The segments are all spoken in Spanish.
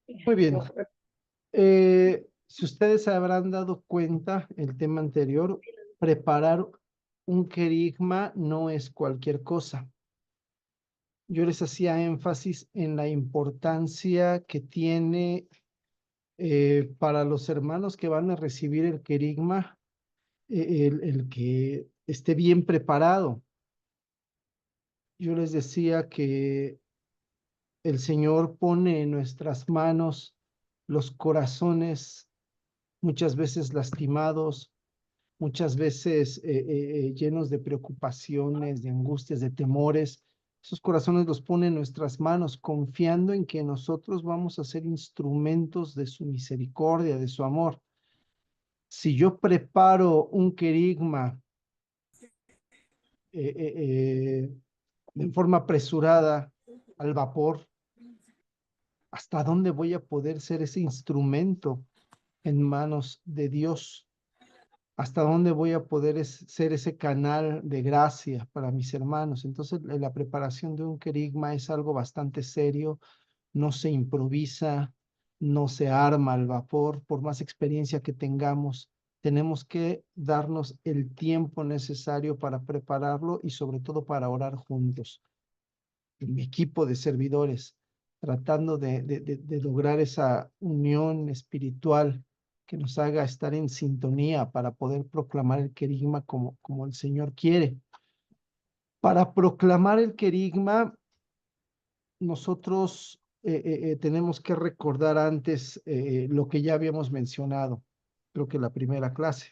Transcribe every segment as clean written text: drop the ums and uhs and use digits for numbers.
Muy bien. Si ustedes se habrán dado cuenta, el tema anterior, preparar un querigma no es cualquier cosa. Yo les hacía énfasis en la importancia que tiene para los hermanos que van a recibir el querigma, el que esté bien preparado. Yo les decía que el Señor pone en nuestras manos los corazones muchas veces lastimados, muchas veces llenos de preocupaciones, de angustias, de temores. Esos corazones los pone en nuestras manos, confiando en que nosotros vamos a ser instrumentos de su misericordia, de su amor. Si yo preparo un querigma eh, eh, eh, de forma apresurada, al vapor, ¿hasta dónde voy a poder ser ese instrumento en manos de Dios? ¿Hasta dónde voy a poder ser ese canal de gracia para mis hermanos? Entonces, la preparación de un querigma es algo bastante serio, no se improvisa, no se arma al vapor, por más experiencia que tengamos, tenemos que darnos el tiempo necesario para prepararlo y sobre todo para orar juntos, en mi equipo de servidores, tratando de lograr esa unión espiritual que nos haga estar en sintonía para poder proclamar el querigma como el Señor quiere. Para proclamar el querigma, nosotros tenemos que recordar antes lo que ya habíamos mencionado, creo que la primera clase.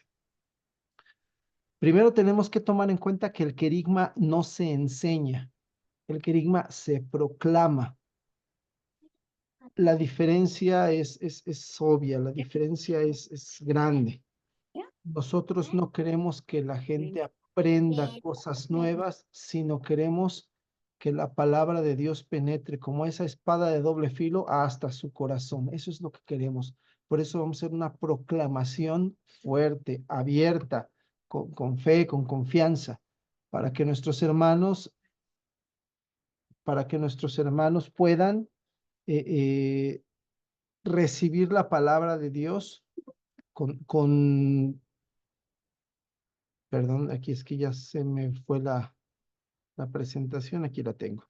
Primero tenemos que tomar en cuenta que el querigma no se enseña, el querigma se proclama. La diferencia es obvia, la diferencia es grande. Nosotros no queremos que la gente aprenda cosas nuevas, sino queremos que la palabra de Dios penetre como esa espada de doble filo hasta su corazón. Eso es lo que queremos. Por eso vamos a hacer una proclamación fuerte, abierta, con fe, con confianza, para que nuestros hermanos, puedan eh, eh, recibir la palabra de Dios perdón, aquí es que ya se me fue la presentación, aquí la tengo.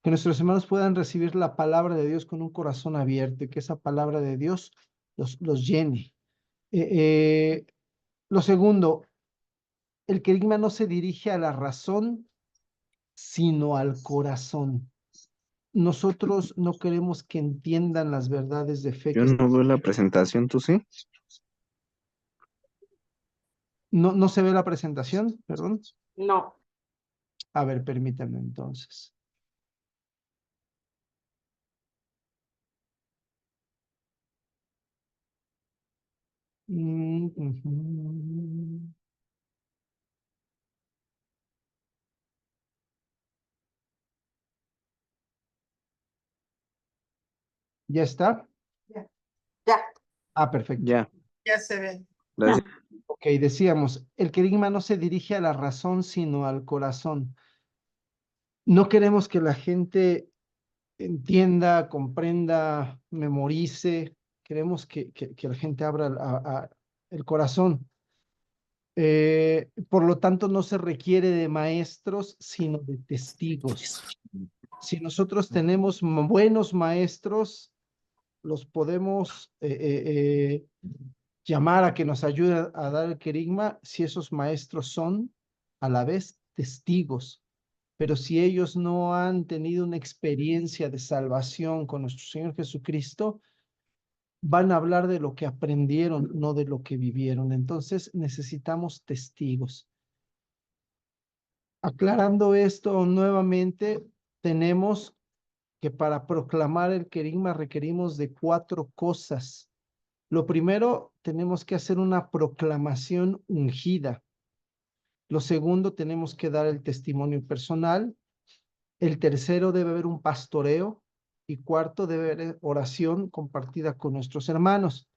Que nuestros hermanos puedan recibir la palabra de Dios con un corazón abierto y que esa palabra de Dios los llene. Eh, eh, lo segundo, el querigma no se dirige a la razón, sino al corazón. Nosotros no queremos que entiendan las verdades de fe Yo no veo la presentación, ¿tú sí? no se ve la presentación, perdón. No. A ver, permítanme entonces. Ujú. ¿Ya está? Ya, Ah, perfecto. Ya, ya se ve. gracias. Ok, decíamos, el querigma no se dirige a la razón, sino al corazón. No queremos que la gente entienda, comprenda, memorice. Queremos que la gente abra el corazón. Por lo tanto, no se requiere de maestros, sino de testigos. Si nosotros tenemos buenos maestros, los podemos llamar a que nos ayude a dar el querigma si esos maestros son a la vez testigos. Pero si ellos no han tenido una experiencia de salvación con nuestro Señor Jesucristo, van a hablar de lo que aprendieron, no de lo que vivieron. Entonces necesitamos testigos. Aclarando esto nuevamente, tenemos que para proclamar el querigma requerimos de 4 cosas. Lo primero, tenemos que hacer una proclamación ungida. Lo segundo, tenemos que dar el testimonio personal. El tercero, debe haber un pastoreo. Y cuarto, debe haber oración compartida con nuestros hermanos.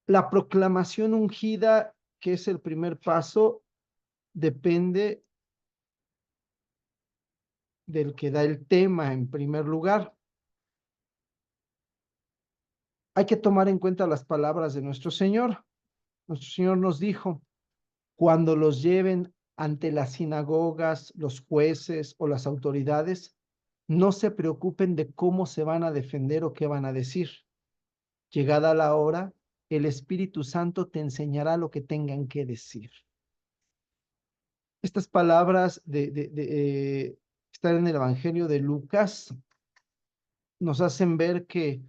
La proclamación ungida, que es el primer paso, depende del que da el tema en primer lugar. Hay que tomar en cuenta las palabras de nuestro Señor. Nuestro Señor nos dijo, cuando los lleven ante las sinagogas, los jueces o las autoridades, no se preocupen de cómo se van a defender o qué van a decir. Llegada la hora, el Espíritu Santo te enseñará lo que tengan que decir. Estas palabras están en el Evangelio de Lucas, nos hacen ver que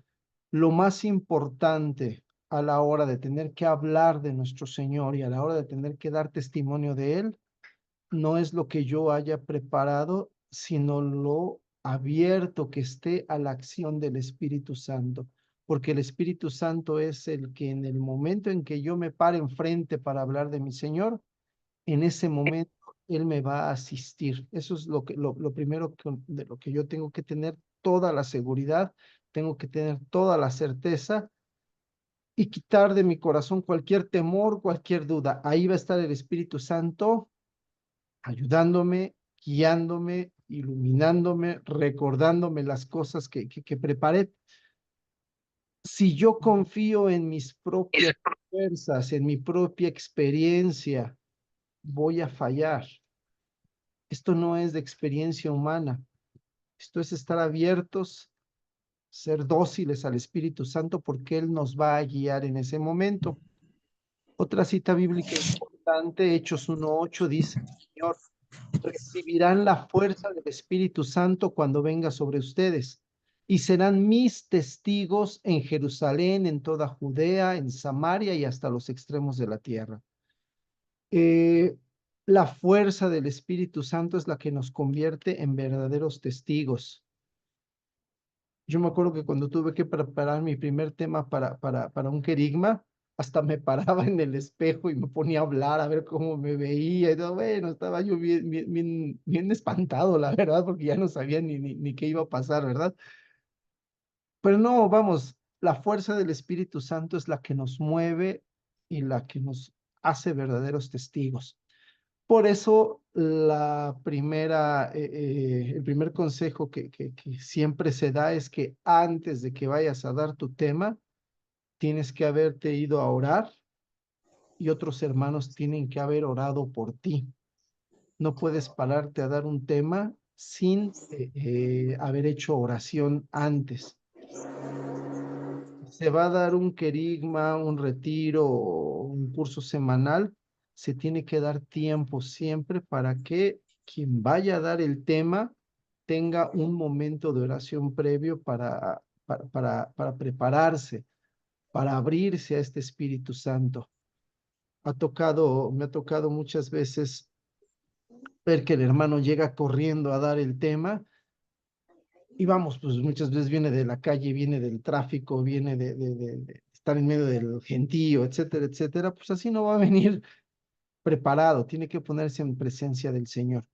lo más importante a la hora de tener que hablar de nuestro Señor y a la hora de tener que dar testimonio de Él, no es lo que yo haya preparado, sino lo abierto que esté a la acción del Espíritu Santo. Porque el Espíritu Santo es el que en el momento en que yo me pare enfrente para hablar de mi Señor, en ese momento Él me va a asistir. Eso es lo primero de lo que yo tengo que tener toda la seguridad, tengo que tener toda la certeza y quitar de mi corazón cualquier temor, cualquier duda. Ahí va a estar el Espíritu Santo ayudándome, guiándome, iluminándome, recordándome las cosas que preparé. Si yo confío en mis propias fuerzas, en mi propia experiencia, voy a fallar. Esto no es de experiencia humana. Esto es estar abiertos, ser dóciles al Espíritu Santo porque Él nos va a guiar en ese momento. Otra cita bíblica importante, Hechos 1:8, dice, Señor, recibirán la fuerza del Espíritu Santo cuando venga sobre ustedes y serán mis testigos en Jerusalén, en toda Judea, en Samaria y hasta los extremos de la tierra. La fuerza del Espíritu Santo es la que nos convierte en verdaderos testigos. Yo me acuerdo que cuando tuve que preparar mi primer tema para un querigma, hasta me paraba en el espejo y me ponía a hablar a ver cómo me veía. Y todo, bueno, estaba yo bien espantado, la verdad, porque ya no sabía ni qué iba a pasar, ¿verdad? Pero no, vamos, la fuerza del Espíritu Santo es la que nos mueve y la que nos hace verdaderos testigos. Por eso el primer consejo que siempre se da es que antes de que vayas a dar tu tema, tienes que haberte ido a orar y otros hermanos tienen que haber orado por ti. No puedes pararte a dar un tema sin haber hecho oración antes. Se va a dar un querigma, un retiro o un curso semanal, se tiene que dar tiempo siempre para que quien vaya a dar el tema tenga un momento de oración previo para prepararse, para abrirse a este Espíritu Santo. Me ha tocado muchas veces ver que el hermano llega corriendo a dar el tema. Y vamos, pues muchas veces viene de la calle, viene del tráfico, viene de estar en medio del gentío, etcétera, etcétera. Pues así no va a venir preparado, tiene que ponerse en presencia del Señor.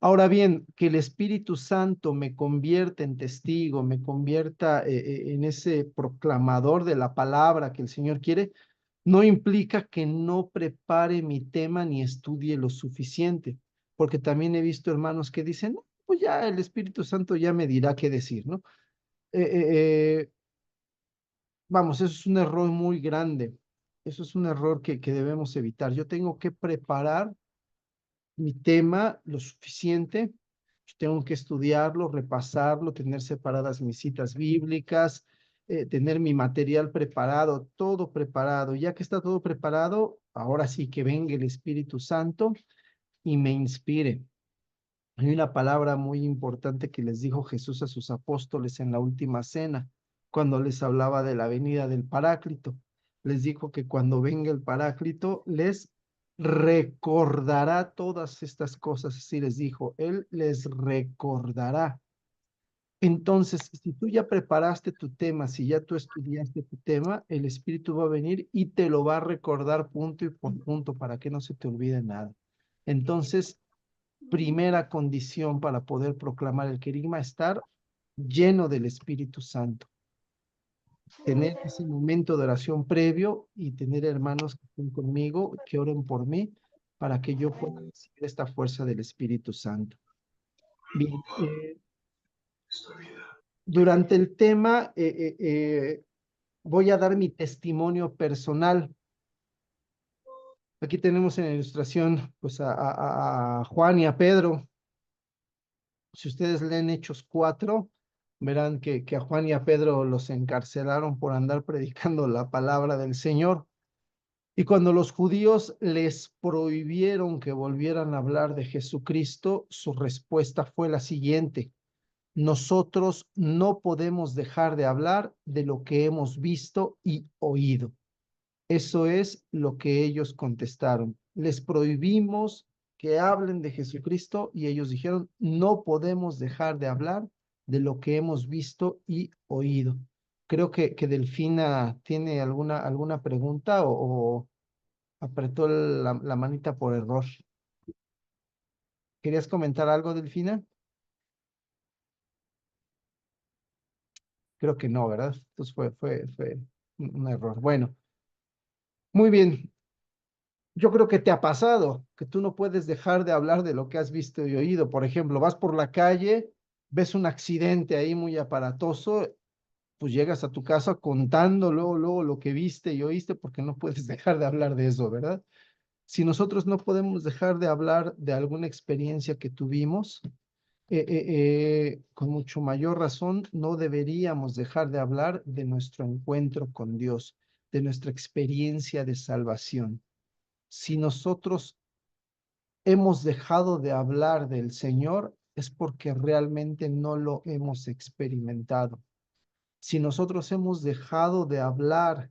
Ahora bien, que el Espíritu Santo me convierta en testigo, me convierta en ese proclamador de la palabra que el Señor quiere, no implica que no prepare mi tema ni estudie lo suficiente, porque también he visto hermanos que dicen, "No, pues ya el Espíritu Santo ya me dirá qué decir, ¿no?" Eh, eh, eh, vamos, eso es un error muy grande, eso es un error que debemos evitar. Yo tengo que preparar mi tema lo suficiente, yo tengo que estudiarlo, repasarlo, tener separadas mis citas bíblicas, tener mi material preparado, todo preparado. Ya que está todo preparado, ahora sí que venga el Espíritu Santo y me inspire. Hay una palabra muy importante que les dijo Jesús a sus apóstoles en la última cena, cuando les hablaba de la venida del Paráclito. Les dijo que cuando venga el Paráclito les recordará todas estas cosas, así les dijo, Él les recordará. Entonces, si tú ya preparaste tu tema, si ya tú estudiaste tu tema, el Espíritu va a venir y te lo va a recordar punto y por punto para que no se te olvide nada. Entonces, primera condición para poder proclamar el querigma, estar lleno del Espíritu Santo. Tener ese momento de oración previo y tener hermanos que estén conmigo, que oren por mí, para que yo pueda recibir esta fuerza del Espíritu Santo. Bien, durante el tema, voy a dar mi testimonio personal. Aquí tenemos en la ilustración pues a Juan y a Pedro. Si ustedes leen Hechos 4, verán que a Juan y a Pedro los encarcelaron por andar predicando la palabra del Señor. Y cuando los judíos les prohibieron que volvieran a hablar de Jesucristo, su respuesta fue la siguiente: nosotros no podemos dejar de hablar de lo que hemos visto y oído. Eso es lo que ellos contestaron. Les prohibimos que hablen de Jesucristo y ellos dijeron, no podemos dejar de hablar de lo que hemos visto y oído. Creo que Delfina tiene alguna pregunta o apretó la manita por error. ¿Querías comentar algo, Delfina? Creo que no, ¿verdad? Entonces fue un error. Bueno, muy bien. Yo creo que te ha pasado, que tú no puedes dejar de hablar de lo que has visto y oído. Por ejemplo, vas por la calle, ves un accidente ahí muy aparatoso, pues llegas a tu casa contando luego lo que viste y oíste porque no puedes dejar de hablar de eso, ¿verdad? Si nosotros no podemos dejar de hablar de alguna experiencia que tuvimos, con mucho mayor razón no deberíamos dejar de hablar de nuestro encuentro con Dios, de nuestra experiencia de salvación. Si nosotros hemos dejado de hablar del Señor, es porque realmente no lo hemos experimentado. Si nosotros hemos dejado de hablar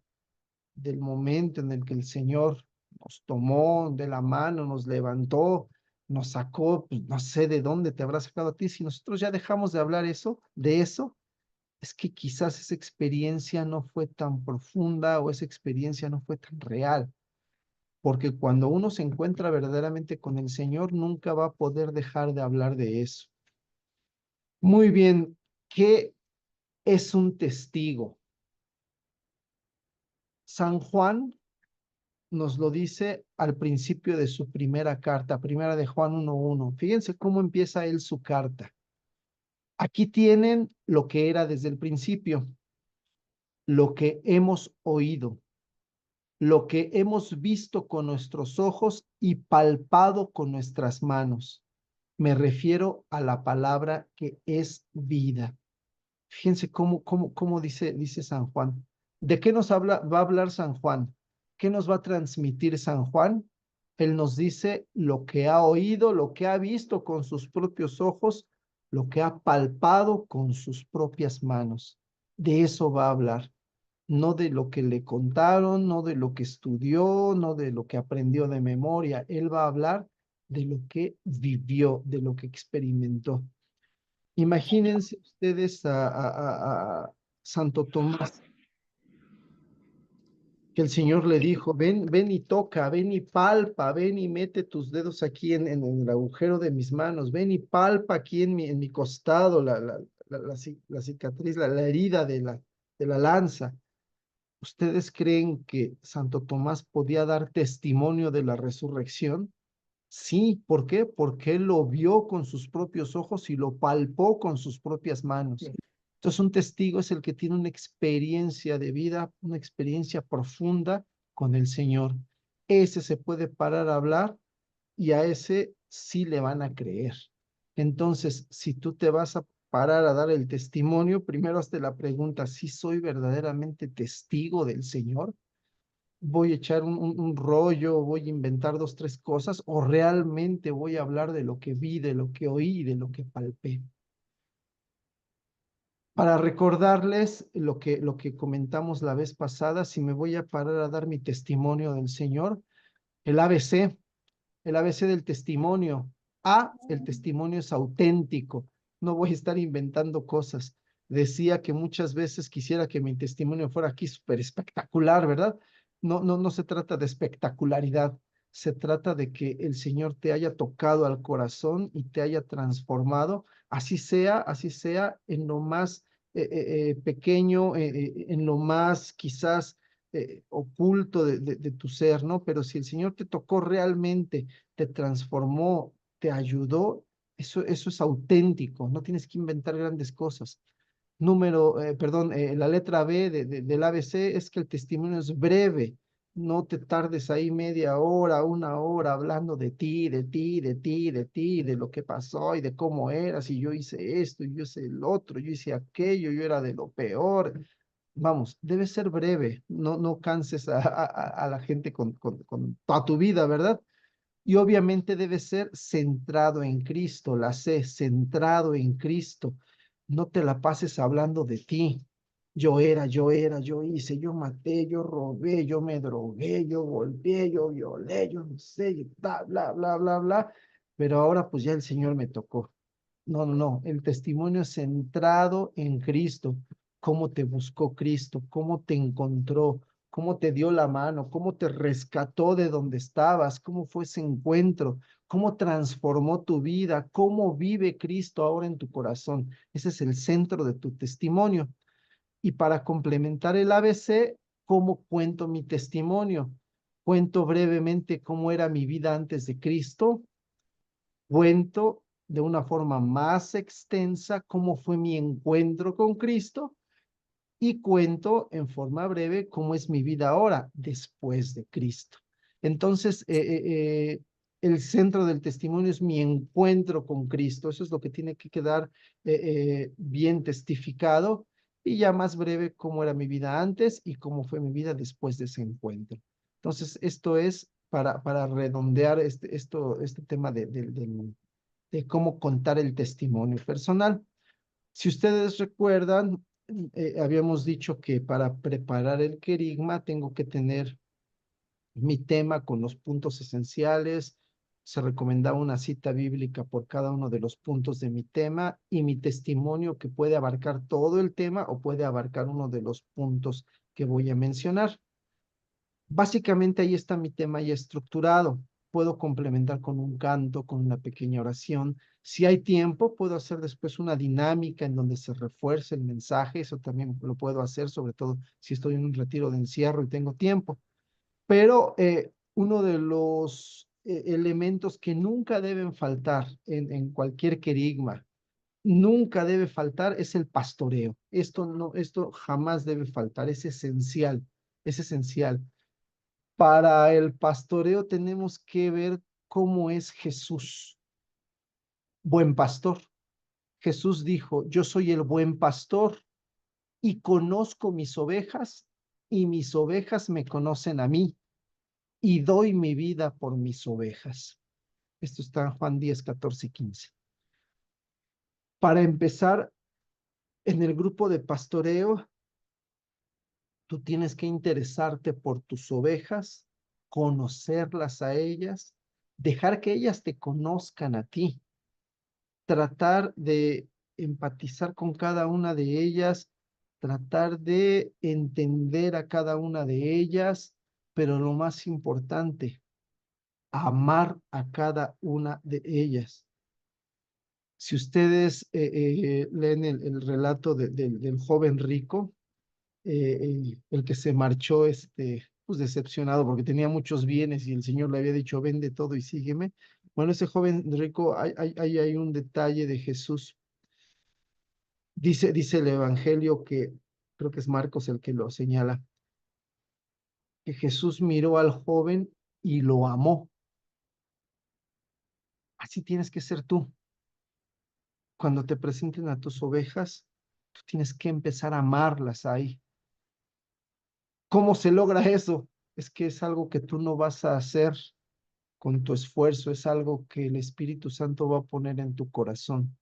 del momento en el que el Señor nos tomó de la mano, nos levantó, nos sacó, pues, no sé de dónde te habrá sacado a ti, si nosotros ya dejamos de hablar de eso, es que quizás esa experiencia no fue tan profunda o esa experiencia no fue tan real. Porque cuando uno se encuentra verdaderamente con el Señor, nunca va a poder dejar de hablar de eso. Muy bien, ¿qué es un testigo? San Juan nos lo dice al principio de su primera carta, primera de Juan 1:1. Fíjense cómo empieza él su carta. Aquí tienen lo que era desde el principio, lo que hemos oído, lo que hemos visto con nuestros ojos y palpado con nuestras manos. Me refiero a la palabra que es vida. Fíjense cómo dice San Juan. ¿De qué nos va a hablar San Juan? ¿Qué nos va a transmitir San Juan? Él nos dice lo que ha oído, lo que ha visto con sus propios ojos, lo que ha palpado con sus propias manos. De eso va a hablar, no de lo que le contaron, no de lo que estudió, no de lo que aprendió de memoria. Él va a hablar de lo que vivió, de lo que experimentó. Imagínense ustedes a Santo Tomás, que el Señor le dijo, ven y toca, ven y palpa, ven y mete tus dedos aquí en el agujero de mis manos, ven y palpa aquí en mi costado la cicatriz, la herida de la lanza. ¿Ustedes creen que Santo Tomás podía dar testimonio de la resurrección? Sí, ¿por qué? Porque él lo vio con sus propios ojos y lo palpó con sus propias manos. Entonces, un testigo es el que tiene una experiencia de vida, una experiencia profunda con el Señor. Ese se puede parar a hablar y a ese sí le van a creer. Entonces, si tú te vas a parar a dar el testimonio, primero hazte la pregunta, ¿si soy verdaderamente testigo del Señor? ¿Voy a echar un rollo, voy a inventar dos, tres cosas, o realmente voy a hablar de lo que vi, de lo que oí, de lo que palpé? Para recordarles lo que comentamos la vez pasada, si me voy a parar a dar mi testimonio del Señor, el ABC, el ABC del testimonio. El testimonio es auténtico. No voy a estar inventando cosas. Decía que muchas veces quisiera que mi testimonio fuera aquí súper espectacular, ¿verdad? No se trata de espectacularidad. Se trata de que el Señor te haya tocado al corazón y te haya transformado, así sea en lo más pequeño, en lo más quizás oculto de tu ser, ¿no? Pero si el Señor te tocó realmente, te transformó, te ayudó, eso es auténtico, no tienes que inventar grandes cosas. La letra B del ABC es que el testimonio es breve. No te tardes ahí media hora, una hora hablando de ti, de ti, de ti, de ti, de lo que pasó y de cómo eras, y yo hice esto, y yo hice el otro, yo hice aquello, yo era de lo peor. Vamos, debe ser breve, no canses a la gente con toda tu vida, ¿verdad? Y obviamente debe ser centrado en Cristo, la C, centrado en Cristo. No te la pases hablando de ti. Yo hice, yo maté, yo robé, yo me drogué, yo golpeé, yo violé, yo no sé, bla, bla, bla, bla, bla. Pero ahora pues ya el Señor me tocó. No. El testimonio es centrado en Cristo. Cómo te buscó Cristo, cómo te encontró, cómo te dio la mano, cómo te rescató de donde estabas, cómo fue ese encuentro, cómo transformó tu vida, cómo vive Cristo ahora en tu corazón. Ese es el centro de tu testimonio. Y para complementar el ABC, ¿cómo cuento mi testimonio? Cuento brevemente cómo era mi vida antes de Cristo, cuento de una forma más extensa cómo fue mi encuentro con Cristo y cuento en forma breve cómo es mi vida ahora, después de Cristo. Entonces, el centro del testimonio es mi encuentro con Cristo. Eso es lo que tiene que quedar bien testificado y ya más breve cómo era mi vida antes y cómo fue mi vida después de ese encuentro. Entonces, esto es para redondear este tema de cómo contar el testimonio personal. Si ustedes recuerdan, habíamos dicho que para preparar el querigma tengo que tener mi tema con los puntos esenciales. Se recomendaba una cita bíblica por cada uno de los puntos de mi tema y mi testimonio que puede abarcar todo el tema o puede abarcar uno de los puntos que voy a mencionar. Básicamente ahí está mi tema ya estructurado. Puedo complementar con un canto, con una pequeña oración. Si hay tiempo, puedo hacer después una dinámica en donde se refuerce el mensaje. Eso también lo puedo hacer, sobre todo si estoy en un retiro de encierro y tengo tiempo. Pero uno de los elementos que nunca deben faltar en cualquier querigma, nunca debe faltar es el pastoreo. Esto jamás debe faltar, es esencial, es esencial. Para el pastoreo tenemos que ver cómo es Jesús, buen pastor. Jesús dijo, yo soy el buen pastor y conozco mis ovejas y mis ovejas me conocen a mí y doy mi vida por mis ovejas. Esto está en Juan 10, 14 y 15. Para empezar, en el grupo de pastoreo, tú tienes que interesarte por tus ovejas, conocerlas a ellas, dejar que ellas te conozcan a ti, tratar de empatizar con cada una de ellas, tratar de entender a cada una de ellas, pero lo más importante, amar a cada una de ellas. Si ustedes leen el relato del joven rico, el que se marchó pues decepcionado porque tenía muchos bienes y el Señor le había dicho, vende todo y sígueme. Bueno, ese joven rico, hay un detalle de Jesús. Dice el Evangelio que, creo que es Marcos el que lo señala, que Jesús miró al joven y lo amó. Así tienes que ser tú. Cuando te presenten a tus ovejas, tú tienes que empezar a amarlas ahí. ¿Cómo se logra eso? Es que es algo que tú no vas a hacer con tu esfuerzo, es algo que el Espíritu Santo va a poner en tu corazón.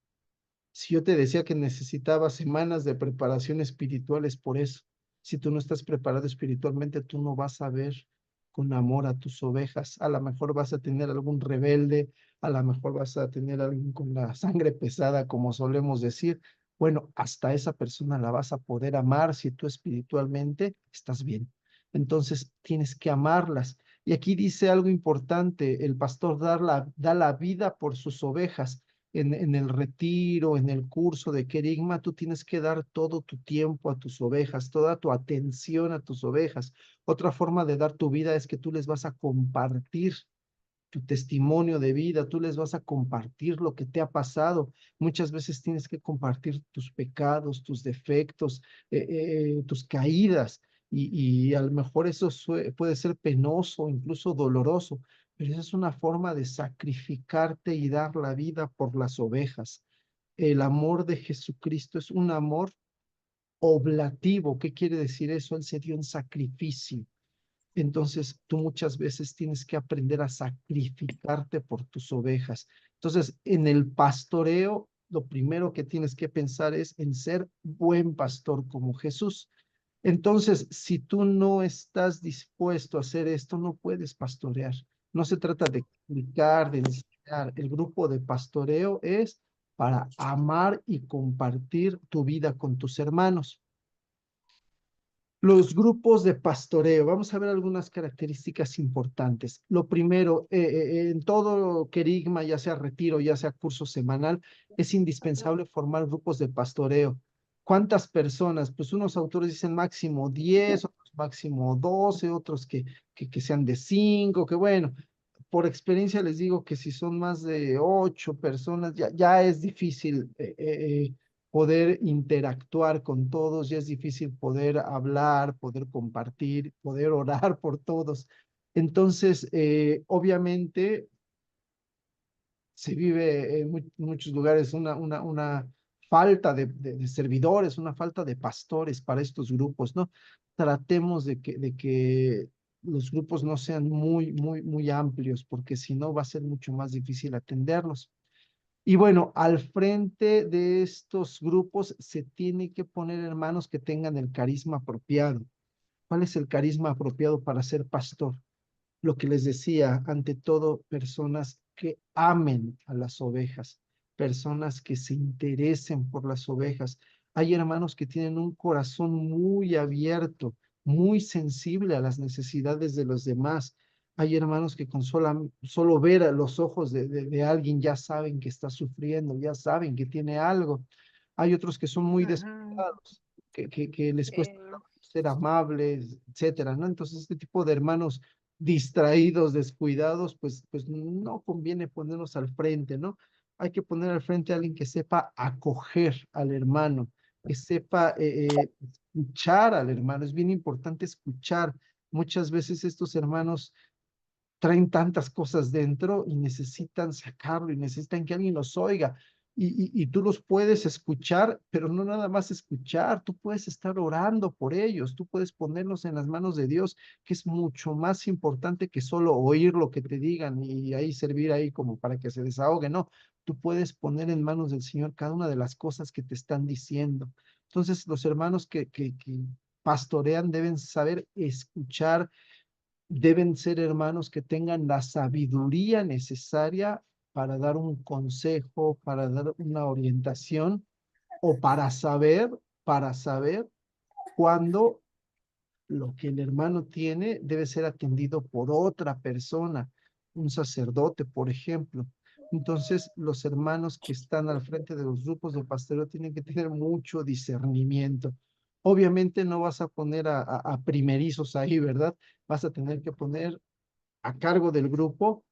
Si yo te decía que necesitaba semanas de preparación espiritual, es por eso. Si tú no estás preparado espiritualmente, tú no vas a ver con amor a tus ovejas. A lo mejor vas a tener algún rebelde, a lo mejor vas a tener alguien con la sangre pesada, como solemos decir. Bueno, hasta esa persona la vas a poder amar si tú espiritualmente estás bien. Entonces tienes que amarlas. Y aquí dice algo importante, el pastor da la vida por sus ovejas. En el retiro, en el curso de querigma, tú tienes que dar todo tu tiempo a tus ovejas, toda tu atención a tus ovejas. Otra forma de dar tu vida es que tú les vas a compartir tu testimonio de vida, tú les vas a compartir lo que te ha pasado. Muchas veces tienes que compartir tus pecados, tus defectos, tus caídas, y a lo mejor eso puede ser penoso, incluso doloroso, pero esa es una forma de sacrificarte y dar la vida por las ovejas. El amor de Jesucristo es un amor oblativo. ¿Qué quiere decir eso? Él se dio en sacrificio. Entonces, tú muchas veces tienes que aprender a sacrificarte por tus ovejas. Entonces, en el pastoreo, lo primero que tienes que pensar es en ser buen pastor como Jesús. Entonces, si tú no estás dispuesto a hacer esto, no puedes pastorear. No se trata de explicar, de enseñar. El grupo de pastoreo es para amar y compartir tu vida con tus hermanos. Los grupos de pastoreo, vamos a ver algunas características importantes. Lo primero, en todo querigma, ya sea retiro, ya sea curso semanal, es indispensable formar grupos de pastoreo. ¿Cuántas personas? Pues unos autores dicen máximo 10, otros máximo 12, otros que sean de 5, que bueno, por experiencia les digo que si son más de 8 personas, ya es difícil poder interactuar con todos, ya es difícil poder hablar, poder compartir, poder orar por todos. Entonces, obviamente, se vive en muchos lugares una falta de servidores, una falta de pastores para estos grupos, ¿no? Tratemos de que los grupos no sean muy amplios, porque si no va a ser mucho más difícil atenderlos. Y bueno, al frente de estos grupos se tiene que poner hermanos que tengan el carisma apropiado. ¿Cuál es el carisma apropiado para ser pastor? Lo que les decía, ante todo, personas que amen a las ovejas, personas que se interesen por las ovejas. Hay hermanos que tienen un corazón muy abierto, muy sensible a las necesidades de los demás. Hay hermanos que con solo ver a los ojos de alguien ya saben que está sufriendo, ya saben que tiene algo. Hay otros que son muy Ujú. descuidados, que les cuesta Sí. ser amables, etcétera, ¿no? Entonces, este tipo de hermanos distraídos, descuidados, pues no conviene ponerlos al frente, ¿no? Hay que poner al frente a alguien que sepa acoger al hermano, que sepa escuchar al hermano. Es bien importante escuchar. Muchas veces estos hermanos traen tantas cosas dentro y necesitan sacarlo y necesitan que alguien los oiga. Y tú los puedes escuchar, pero no nada más escuchar, tú puedes estar orando por ellos, tú puedes ponerlos en las manos de Dios, que es mucho más importante que solo oír lo que te digan y ahí servir ahí como para que se desahogue, no, tú puedes poner en manos del Señor cada una de las cosas que te están diciendo. Entonces, los hermanos que pastorean deben saber escuchar, deben ser hermanos que tengan la sabiduría necesaria para dar un consejo, para dar una orientación o para saber cuándo lo que el hermano tiene debe ser atendido por otra persona, un sacerdote, por ejemplo. Entonces, los hermanos que están al frente de los grupos de pastoreo tienen que tener mucho discernimiento. Obviamente no vas a poner a primerizos ahí, ¿verdad? Vas a tener que poner a cargo del grupo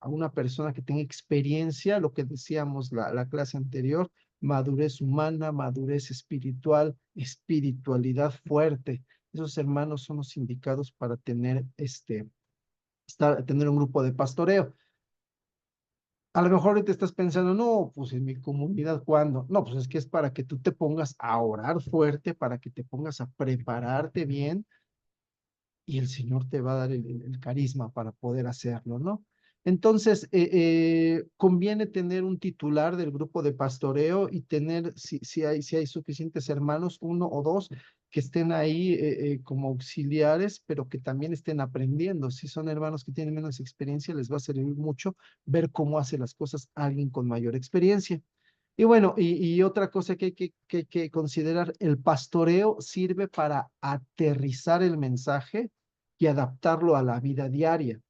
a una persona que tenga experiencia, lo que decíamos la clase anterior, madurez humana, madurez espiritual, espiritualidad fuerte. Esos hermanos son los indicados para tener un grupo de pastoreo. A lo mejor ahorita estás pensando, no, pues en mi comunidad, ¿cuándo? No, pues es que es para que tú te pongas a orar fuerte, para que te pongas a prepararte bien y el Señor te va a dar el carisma para poder hacerlo, ¿no? Entonces, conviene tener un titular del grupo de pastoreo y tener, si hay suficientes hermanos, uno o dos que estén ahí como auxiliares, pero que también estén aprendiendo. Si son hermanos que tienen menos experiencia, les va a servir mucho ver cómo hace las cosas alguien con mayor experiencia. Y bueno, y otra cosa que considerar, el pastoreo sirve para aterrizar el mensaje y adaptarlo a la vida diaria.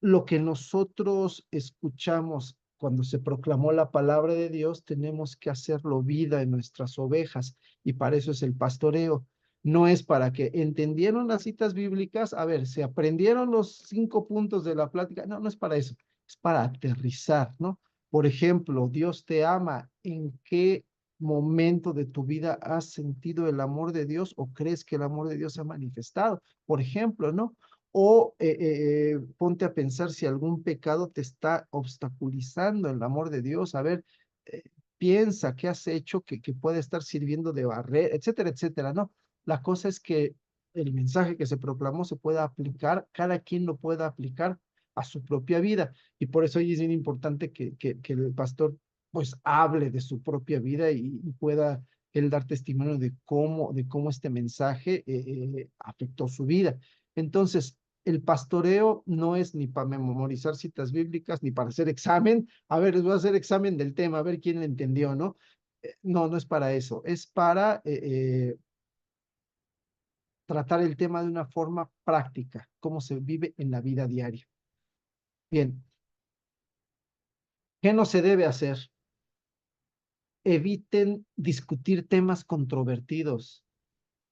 Lo que nosotros escuchamos cuando se proclamó la palabra de Dios, tenemos que hacerlo vida en nuestras ovejas y para eso es el pastoreo. No es para que entendieron las citas bíblicas, a ver, se aprendieron los 5 puntos de la plática. No, no es para eso, es para aterrizar, ¿no? Por ejemplo, Dios te ama. ¿En qué momento de tu vida has sentido el amor de Dios o crees que el amor de Dios se ha manifestado? Por ejemplo, ¿no? O ponte a pensar si algún pecado te está obstaculizando el amor de Dios. A ver, eh, piensa qué has hecho que puede estar sirviendo de barrera, etcétera, etcétera, ¿no? La cosa es que el mensaje que se proclamó se pueda aplicar, cada quien lo pueda aplicar a su propia vida. Y por eso ahí es bien importante que el pastor pues hable de su propia vida y pueda él dar testimonio de cómo este mensaje afectó su vida. Entonces, el pastoreo no es ni para memorizar citas bíblicas, ni para hacer examen. A ver, les voy a hacer examen del tema, a ver quién le entendió, ¿no? No, no es para eso, es para tratar el tema de una forma práctica, cómo se vive en la vida diaria. Bien, ¿qué no se debe hacer? Eviten discutir temas controvertidos.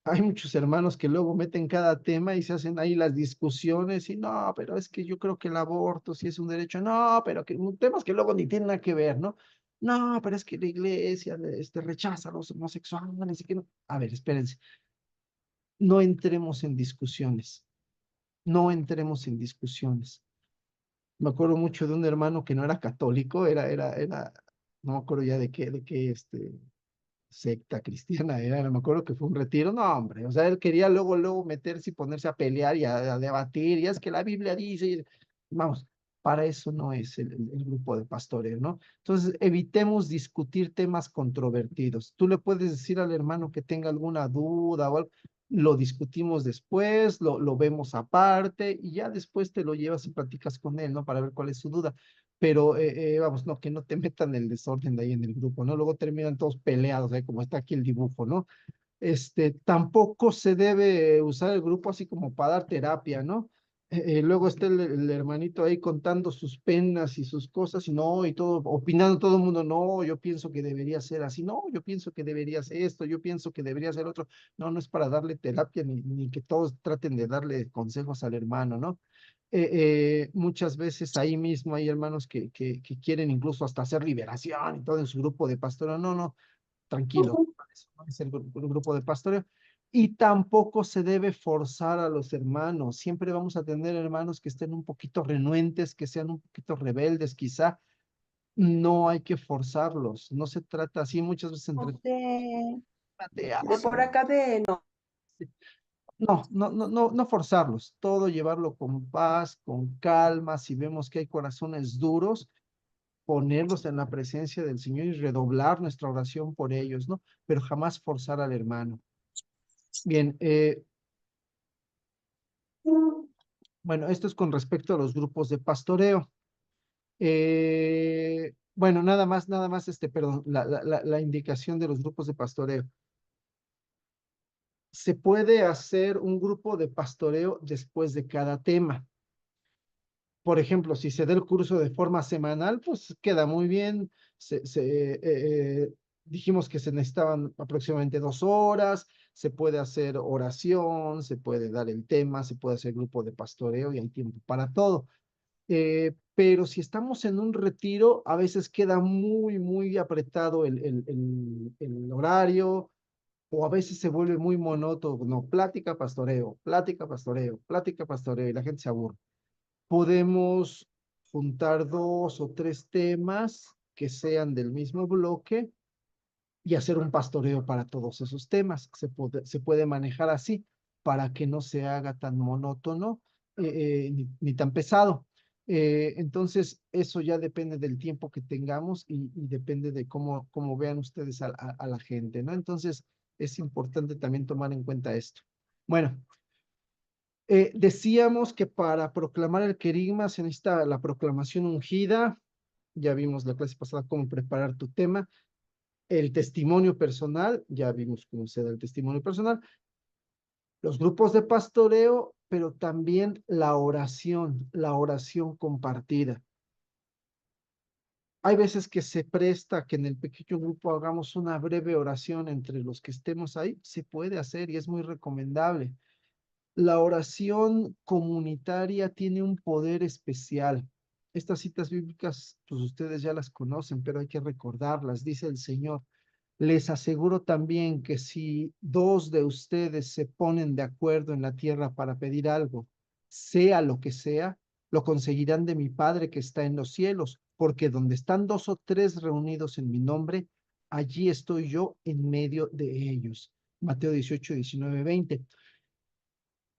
Hay muchos hermanos que luego meten cada tema y se hacen ahí las discusiones y no, pero es que yo creo que el aborto sí es un derecho, no, pero que temas que luego ni tienen nada que ver, ¿no? No, pero es que la iglesia rechaza a los homosexuales y que no. A ver, espérense, no entremos en discusiones, no entremos en discusiones. Me acuerdo mucho de un hermano que no era católico, no me acuerdo ya de qué, secta cristiana era, no me acuerdo que fue un retiro, no, hombre, o sea, él quería luego meterse y ponerse a pelear y a debatir, y es que la Biblia dice, vamos, para eso no es el grupo de pastoreo, ¿no? Entonces, evitemos discutir temas controvertidos. Tú le puedes decir al hermano que tenga alguna duda o algo, lo discutimos después, lo vemos aparte, y ya después te lo llevas y platicas con él, ¿no? Para ver cuál es su duda, pero vamos, no, que no te metan el desorden de ahí en el grupo, ¿no? Luego terminan todos peleados, como está aquí el dibujo, ¿no? Tampoco se debe usar el grupo así como para dar terapia, ¿no? Luego está el hermanito ahí contando sus penas y sus cosas y no, y todo, opinando todo el mundo, no, yo pienso que debería ser así, no, yo pienso que debería ser esto, yo pienso que debería ser otro. No, no es para darle terapia ni que todos traten de darle consejos al hermano, ¿no? Muchas veces ahí mismo hay hermanos que quieren incluso hasta hacer liberación y todo en su grupo de pastoreo. No, no, tranquilo, eso no es el grupo de pastoreo. Y tampoco se debe forzar a los hermanos. Siempre vamos a tener hermanos que estén un poquito renuentes, que sean un poquito rebeldes, quizá. No hay que forzarlos. No se trata así muchas veces entre... De por acá de no. No, no, no, no, no forzarlos, todo llevarlo con paz, con calma. Si vemos que hay corazones duros, ponerlos en la presencia del Señor y redoblar nuestra oración por ellos, ¿no? Pero jamás forzar al hermano. Bien, bueno, esto es con respecto a los grupos de pastoreo. Bueno, nada más, perdón, la indicación de los grupos de pastoreo. Se puede hacer un grupo de pastoreo después de cada tema. Por ejemplo, si se da el curso de forma semanal, pues queda muy bien. Dijimos que se necesitaban aproximadamente 2 horas, se puede hacer oración, se puede dar el tema, se puede hacer grupo de pastoreo y hay tiempo para todo. Pero si estamos en un retiro, a veces queda muy apretado el horario, o a veces se vuelve muy monótono, plática, pastoreo, plática, pastoreo, plática, pastoreo, y la gente se aburre. Podemos juntar 2 o 3 temas que sean del mismo bloque y hacer un pastoreo para todos esos temas. Se puede manejar así para que no se haga tan monótono ni tan pesado. Entonces, eso ya depende del tiempo que tengamos y depende de cómo vean ustedes a la gente, ¿no? Entonces, es importante también tomar en cuenta esto. Bueno, decíamos que para proclamar el querigma se necesita la proclamación ungida. Ya vimos la clase pasada cómo preparar tu tema. El testimonio personal, ya vimos cómo se da el testimonio personal. Los grupos de pastoreo, pero también la oración compartida. Hay veces que se presta que en el pequeño grupo hagamos una breve oración entre los que estemos ahí. Se puede hacer y es muy recomendable. La oración comunitaria tiene un poder especial. Estas citas bíblicas, pues ustedes ya las conocen, pero hay que recordarlas. Dice el Señor, les aseguro también que si dos de ustedes se ponen de acuerdo en la tierra para pedir algo, sea lo que sea, lo conseguirán de mi Padre que está en los cielos, porque donde están dos o tres reunidos en mi nombre, allí estoy yo en medio de ellos. Mateo 18, 19, 20.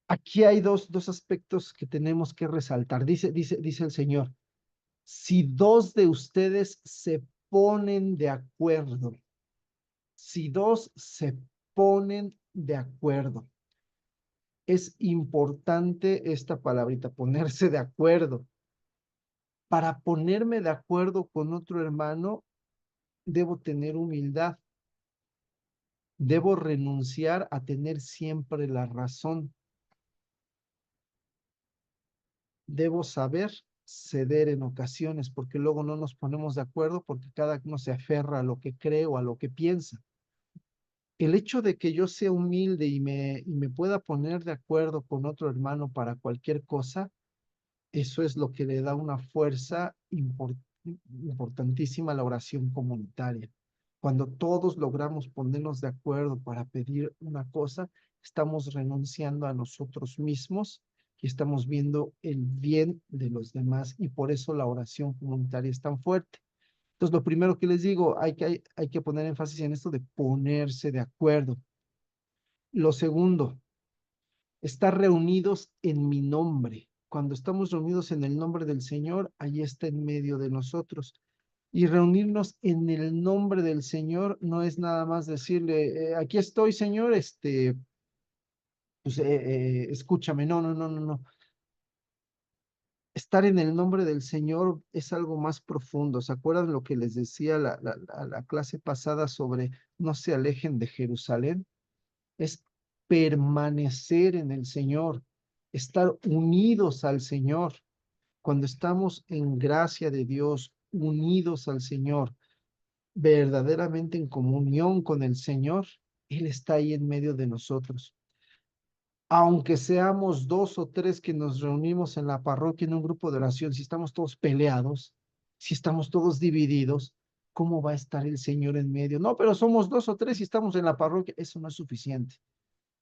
Aquí hay dos aspectos que tenemos que resaltar. Dice el Señor, si dos de ustedes se ponen de acuerdo, si dos se ponen de acuerdo, es importante esta palabrita, ponerse de acuerdo. Para ponerme de acuerdo con otro hermano, debo tener humildad, debo renunciar a tener siempre la razón. Debo saber ceder en ocasiones, porque luego no nos ponemos de acuerdo porque cada uno se aferra a lo que cree o a lo que piensa. El hecho de que yo sea humilde y me pueda poner de acuerdo con otro hermano para cualquier cosa, eso es lo que le da una fuerza importantísima a la oración comunitaria. Cuando todos logramos ponernos de acuerdo para pedir una cosa, estamos renunciando a nosotros mismos y estamos viendo el bien de los demás y por eso la oración comunitaria es tan fuerte. Entonces, lo primero que les digo, hay que poner énfasis en esto de ponerse de acuerdo. Lo segundo, estar reunidos en mi nombre. Cuando estamos reunidos en el nombre del Señor, ahí está en medio de nosotros. Y reunirnos en el nombre del Señor no es nada más decirle, aquí estoy, Señor, pues escúchame. No, no, no, no, no. Estar en el nombre del Señor es algo más profundo. ¿Se acuerdan lo que les decía la clase pasada sobre no se alejen de Jerusalén? Es permanecer en el Señor, estar unidos al Señor. Cuando estamos en gracia de Dios, unidos al Señor, verdaderamente en comunión con el Señor, Él está ahí en medio de nosotros. Aunque seamos dos o tres que nos reunimos en la parroquia en un grupo de oración, si estamos todos peleados, si estamos todos divididos, ¿cómo va a estar el Señor en medio? No, pero somos dos o tres y estamos en la parroquia. Eso no es suficiente.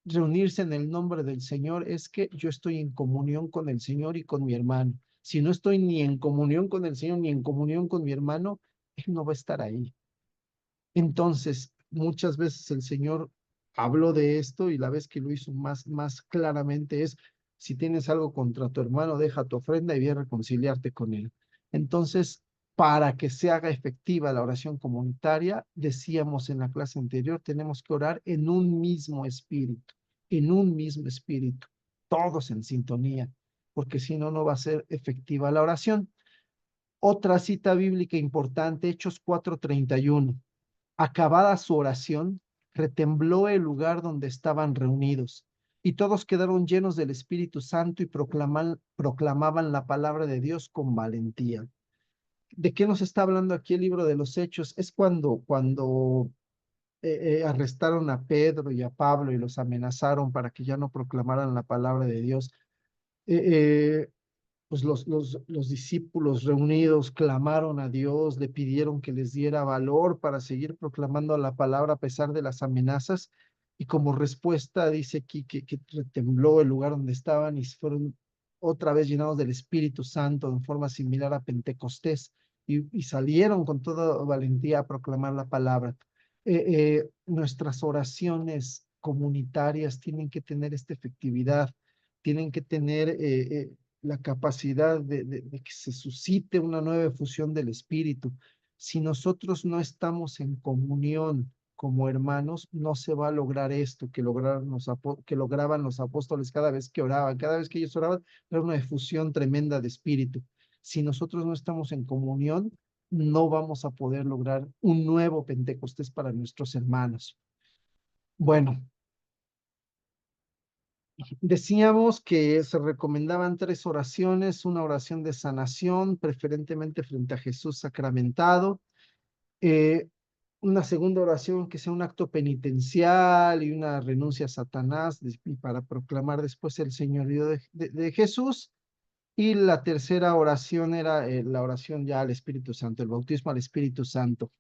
Reunirse en el nombre del Señor es que yo estoy en comunión con el Señor y con mi hermano. Si no estoy ni en comunión con el Señor ni en comunión con mi hermano, Él no va a estar ahí. Entonces, muchas veces el Señor habló de esto y la vez que lo hizo más claramente es, si tienes algo contra tu hermano, deja tu ofrenda y ve a reconciliarte con él. Entonces, para que se haga efectiva la oración comunitaria, decíamos en la clase anterior, tenemos que orar en un mismo espíritu, todos en sintonía, porque si no, no va a ser efectiva la oración. Otra cita bíblica importante, Hechos 4:31. Acabada su oración, retembló el lugar donde estaban reunidos, y todos quedaron llenos del Espíritu Santo y proclamaban la palabra de Dios con valentía. ¿De qué nos está hablando aquí el libro de los Hechos? Es cuando arrestaron a Pedro y a Pablo y los amenazaron para que ya no proclamaran la palabra de Dios. Eh, eh, pues los discípulos reunidos clamaron a Dios, le pidieron que les diera valor para seguir proclamando la palabra a pesar de las amenazas. Y como respuesta dice aquí que tembló el lugar donde estaban y fueron otra vez llenados del Espíritu Santo en forma similar a Pentecostés y salieron con toda valentía a proclamar la palabra. Nuestras oraciones comunitarias tienen que tener esta efectividad, tienen que tener la capacidad de que se suscite una nueva efusión del espíritu. Si nosotros no estamos en comunión como hermanos, no se va a lograr esto que lograban los apóstoles cada vez que oraban. Cada vez que ellos oraban, era una efusión tremenda de espíritu. Si nosotros no estamos en comunión, no vamos a poder lograr un nuevo Pentecostés para nuestros hermanos. Bueno, Decíamos que se recomendaban 3 oraciones, una oración de sanación, preferentemente frente a Jesús sacramentado, eh, una segunda oración que sea un acto penitencial y una renuncia a Satanás y para proclamar después el señorío de Jesús. Y la tercera oración era la oración ya al Espíritu Santo, el bautismo al Espíritu Santo.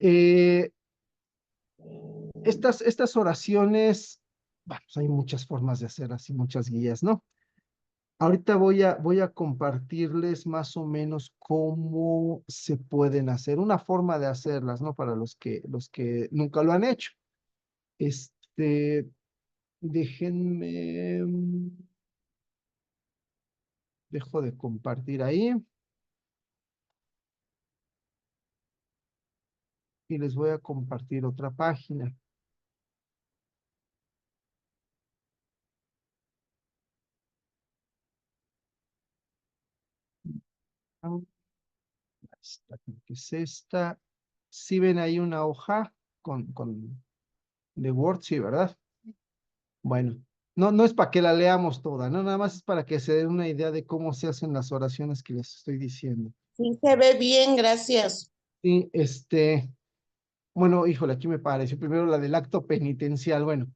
Eh, estas oraciones, bueno, pues hay muchas formas de hacerlas y muchas guías, ¿no? Ahorita voy a compartirles más o menos cómo se pueden hacer, una forma de hacerlas, ¿no? Para los que nunca lo han hecho. Este, déjenme, dejo de compartir ahí y les voy a compartir otra página. Esta, creo que es esta. Si ven ahí una hoja de Word, sí, ¿verdad? Bueno, no es para que la leamos toda, ¿no? Nada más es para que se den una idea de cómo se hacen las oraciones que les estoy diciendo. Sí, se ve bien, gracias. Sí, bueno, híjole, aquí me pareció primero la del acto penitencial. Bueno,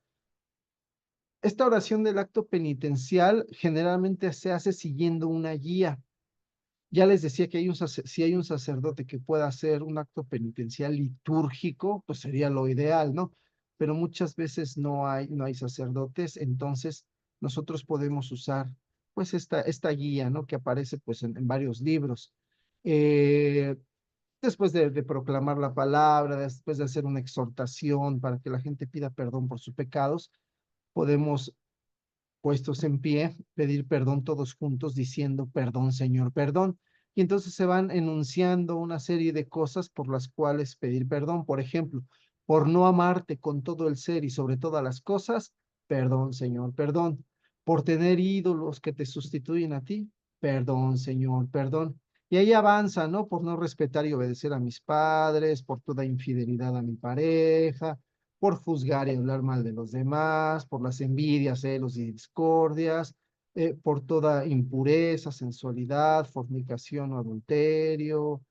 esta oración del acto penitencial generalmente se hace siguiendo una guía. Ya les decía que si hay un sacerdote que pueda hacer un acto penitencial litúrgico, pues sería lo ideal, ¿no? Pero muchas veces no hay sacerdotes, entonces nosotros podemos usar pues esta guía, ¿no? Que aparece pues en varios libros. Eh, Después de proclamar la palabra, después de hacer una exhortación para que la gente pida perdón por sus pecados, podemos puestos en pie, pedir perdón todos juntos diciendo, perdón, Señor, perdón. Y entonces se van enunciando una serie de cosas por las cuales pedir perdón. Por ejemplo, por no amarte con todo el ser y sobre todas las cosas, perdón, Señor, perdón. Por tener ídolos que te sustituyen a ti, perdón, Señor, perdón. Y ahí avanza, ¿no? Por no respetar y obedecer a mis padres, por toda infidelidad a mi pareja, por juzgar y hablar mal de los demás, por las envidias, celos y discordias, por toda impureza, sensualidad, fornicación o adulterio,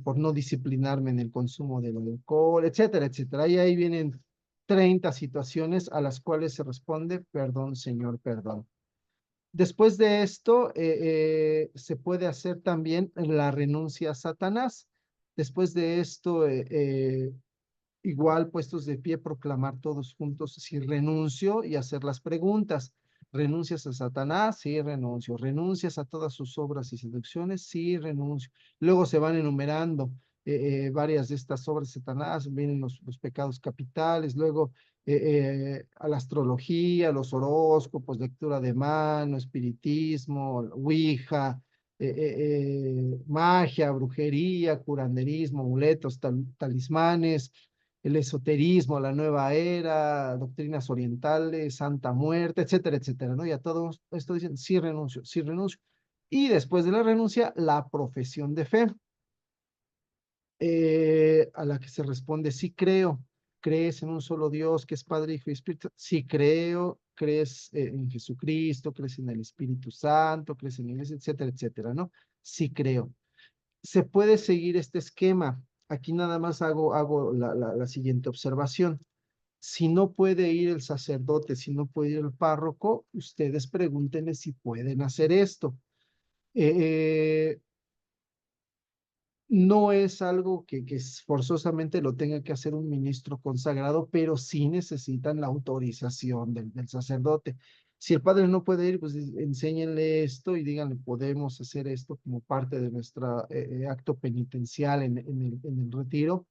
por no disciplinarme en el consumo del alcohol, etcétera, etcétera. Y ahí vienen 30 situaciones a las cuales se responde, perdón, Señor, perdón. Después de esto, se puede hacer también la renuncia a Satanás. Después de esto, igual puestos de pie, proclamar todos juntos, si renuncio y hacer las preguntas. ¿Renuncias a Satanás? Sí, renuncio. ¿Renuncias a todas sus obras y seducciones? Sí, renuncio. Luego se van enumerando varias de estas obras de Satanás, vienen los pecados capitales, luego a la astrología, los horóscopos, lectura de mano, espiritismo, ouija, magia, brujería, curanderismo, amuletos, talismanes, el esoterismo, la nueva era, doctrinas orientales, Santa Muerte, etcétera, etcétera, ¿no? Y a todo esto dicen, sí renuncio, sí renuncio. Y después de la renuncia, la profesión de fe, a la que se responde, sí creo. ¿Crees en un solo Dios que es Padre, Hijo y Espíritu? Sí creo. ¿Crees en Jesucristo? ¿Crees en el Espíritu Santo? ¿Crees en la Iglesia? Etcétera, etcétera, ¿no? Sí creo. Se puede seguir este esquema. Aquí nada más hago la siguiente observación. Si no puede ir el sacerdote, si no puede ir el párroco, ustedes pregúntenle si pueden hacer esto. Eh, no es algo que forzosamente lo tenga que hacer un ministro consagrado, pero sí necesitan la autorización del sacerdote. Si el padre no puede ir, pues enséñenle esto y díganle, podemos hacer esto como parte de nuestro acto penitencial en el retiro.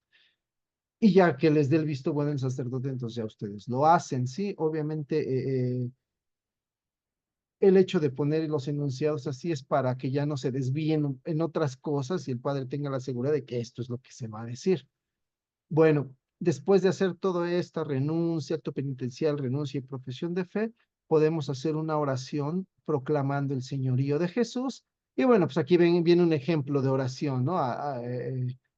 Y ya que les dé el visto bueno el sacerdote, entonces ya ustedes lo hacen, ¿sí? Obviamente, el hecho de poner los enunciados así es para que ya no se desvíen en otras cosas y el padre tenga la seguridad de que esto es lo que se va a decir. Bueno, después de hacer toda esta renuncia, acto penitencial, renuncia y profesión de fe, podemos hacer una oración proclamando el señorío de Jesús. Y bueno, pues aquí viene un ejemplo de oración, ¿no?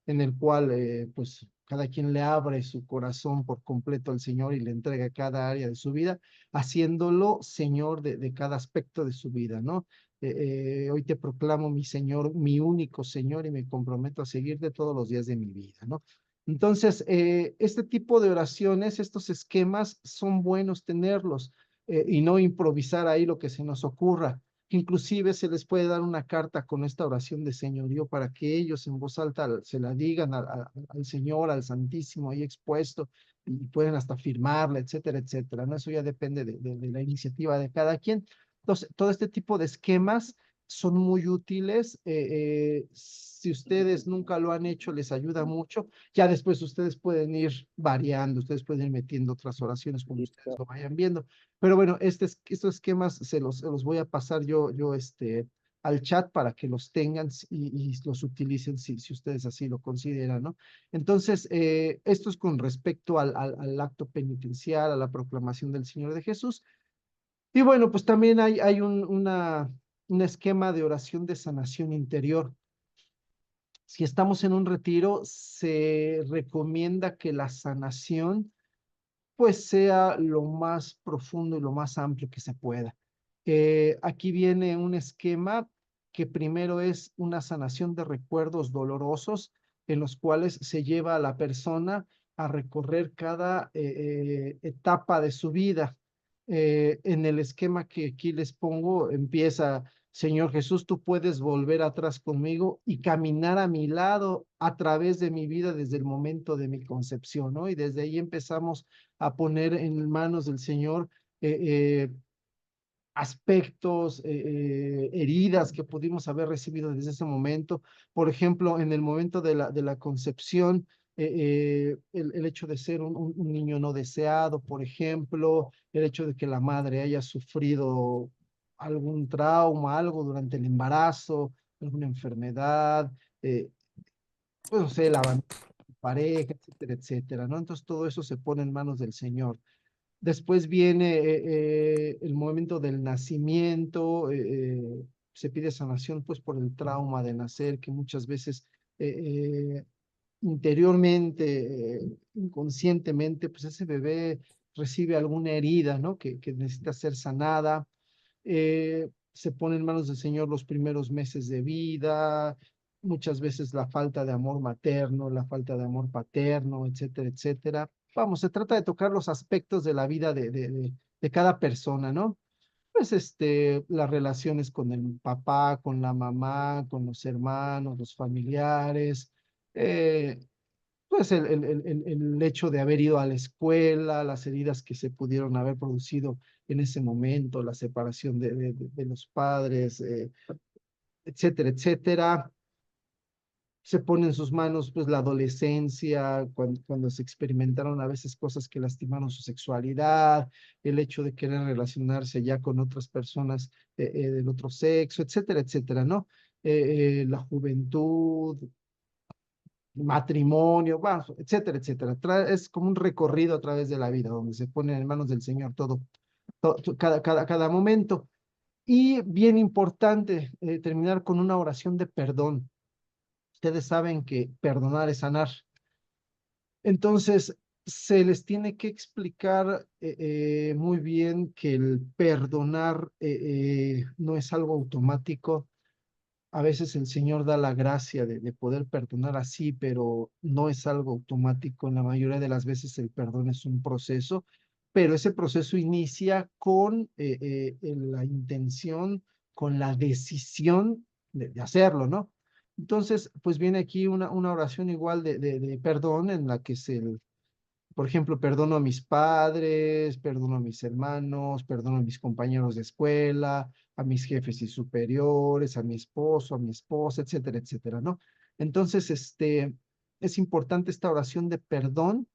En el cual, pues, cada quien le abre su corazón por completo al Señor y le entrega cada área de su vida, haciéndolo Señor de cada aspecto de su vida, ¿no? Hoy te proclamo mi Señor, mi único Señor, y me comprometo a seguirte todos los días de mi vida, ¿no? Entonces, este tipo de oraciones, estos esquemas, son buenos tenerlos y no improvisar ahí lo que se nos ocurra. Inclusive se les puede dar una carta con esta oración de señorío para que ellos en voz alta se la digan al Señor, al Santísimo ahí expuesto, y pueden hasta firmarla, etcétera, etcétera, ¿no? Eso ya depende de la iniciativa de cada quien. Entonces, todo este tipo de esquemas son muy útiles. Si ustedes nunca lo han hecho, les ayuda mucho. Ya después ustedes pueden ir variando, ustedes pueden ir metiendo otras oraciones como ustedes lo vayan viendo. Pero bueno, estos esquemas se los voy a pasar yo al chat para que los tengan y los utilicen si ustedes así lo consideran, ¿no? Entonces, esto es con respecto al acto penitencial, a la proclamación del Señor de Jesús. Y bueno, pues también hay un esquema de oración de sanación interior. Si estamos en un retiro, se recomienda que la sanación pues sea lo más profundo y lo más amplio que se pueda. Aquí viene un esquema que primero es una sanación de recuerdos dolorosos en los cuales se lleva a la persona a recorrer cada etapa de su vida. En el esquema que aquí les pongo, empieza: Señor Jesús, tú puedes volver atrás conmigo y caminar a mi lado a través de mi vida desde el momento de mi concepción, ¿no? Y desde ahí empezamos a poner en manos del Señor eh, eh, aspectos, heridas que pudimos haber recibido desde ese momento. Por ejemplo, en el momento de la concepción, el hecho de ser un niño no deseado, por ejemplo, el hecho de que la madre haya sufrido algún trauma, algo durante el embarazo, alguna enfermedad, pues no sé, la abandono de pareja, etcétera, etcétera, ¿no? Entonces todo eso se pone en manos del Señor. Después viene el momento del nacimiento, se pide sanación pues por el trauma de nacer, que muchas veces interiormente, inconscientemente, pues ese bebé recibe alguna herida, ¿no? Que necesita ser sanada. Se pone en manos del Señor los primeros meses de vida, muchas veces la falta de amor materno, la falta de amor paterno, etcétera, etcétera. Vamos, se trata de tocar los aspectos de la vida de cada persona, ¿no? Pues las relaciones con el papá, con la mamá, con los hermanos, los familiares, eh, pues el hecho de haber ido a la escuela, las heridas que se pudieron haber producido en ese momento, la separación de los padres, etcétera, etcétera. Se pone en sus manos pues la adolescencia, cuando se experimentaron a veces cosas que lastimaron su sexualidad, el hecho de querer relacionarse ya con otras personas del otro sexo, etcétera, etcétera, ¿no? La juventud, matrimonio, bueno, etcétera, etcétera. Es como un recorrido a través de la vida, donde se pone en manos del Señor cada momento. Y bien importante, terminar con una oración de perdón. Ustedes saben que perdonar es sanar. Entonces, se les tiene que explicar muy bien que el perdonar no es algo automático. A veces el Señor da la gracia de poder perdonar así, pero no es algo automático. En la mayoría de las veces el perdón es un proceso, pero ese proceso inicia con la intención, con la decisión de hacerlo, ¿no? Entonces, pues viene aquí una oración igual de perdón en la que por ejemplo, perdono a mis padres, perdono a mis hermanos, perdono a mis compañeros de escuela, a mis jefes y superiores, a mi esposo, a mi esposa, etcétera, etcétera, ¿no? Entonces, es importante esta oración de perdón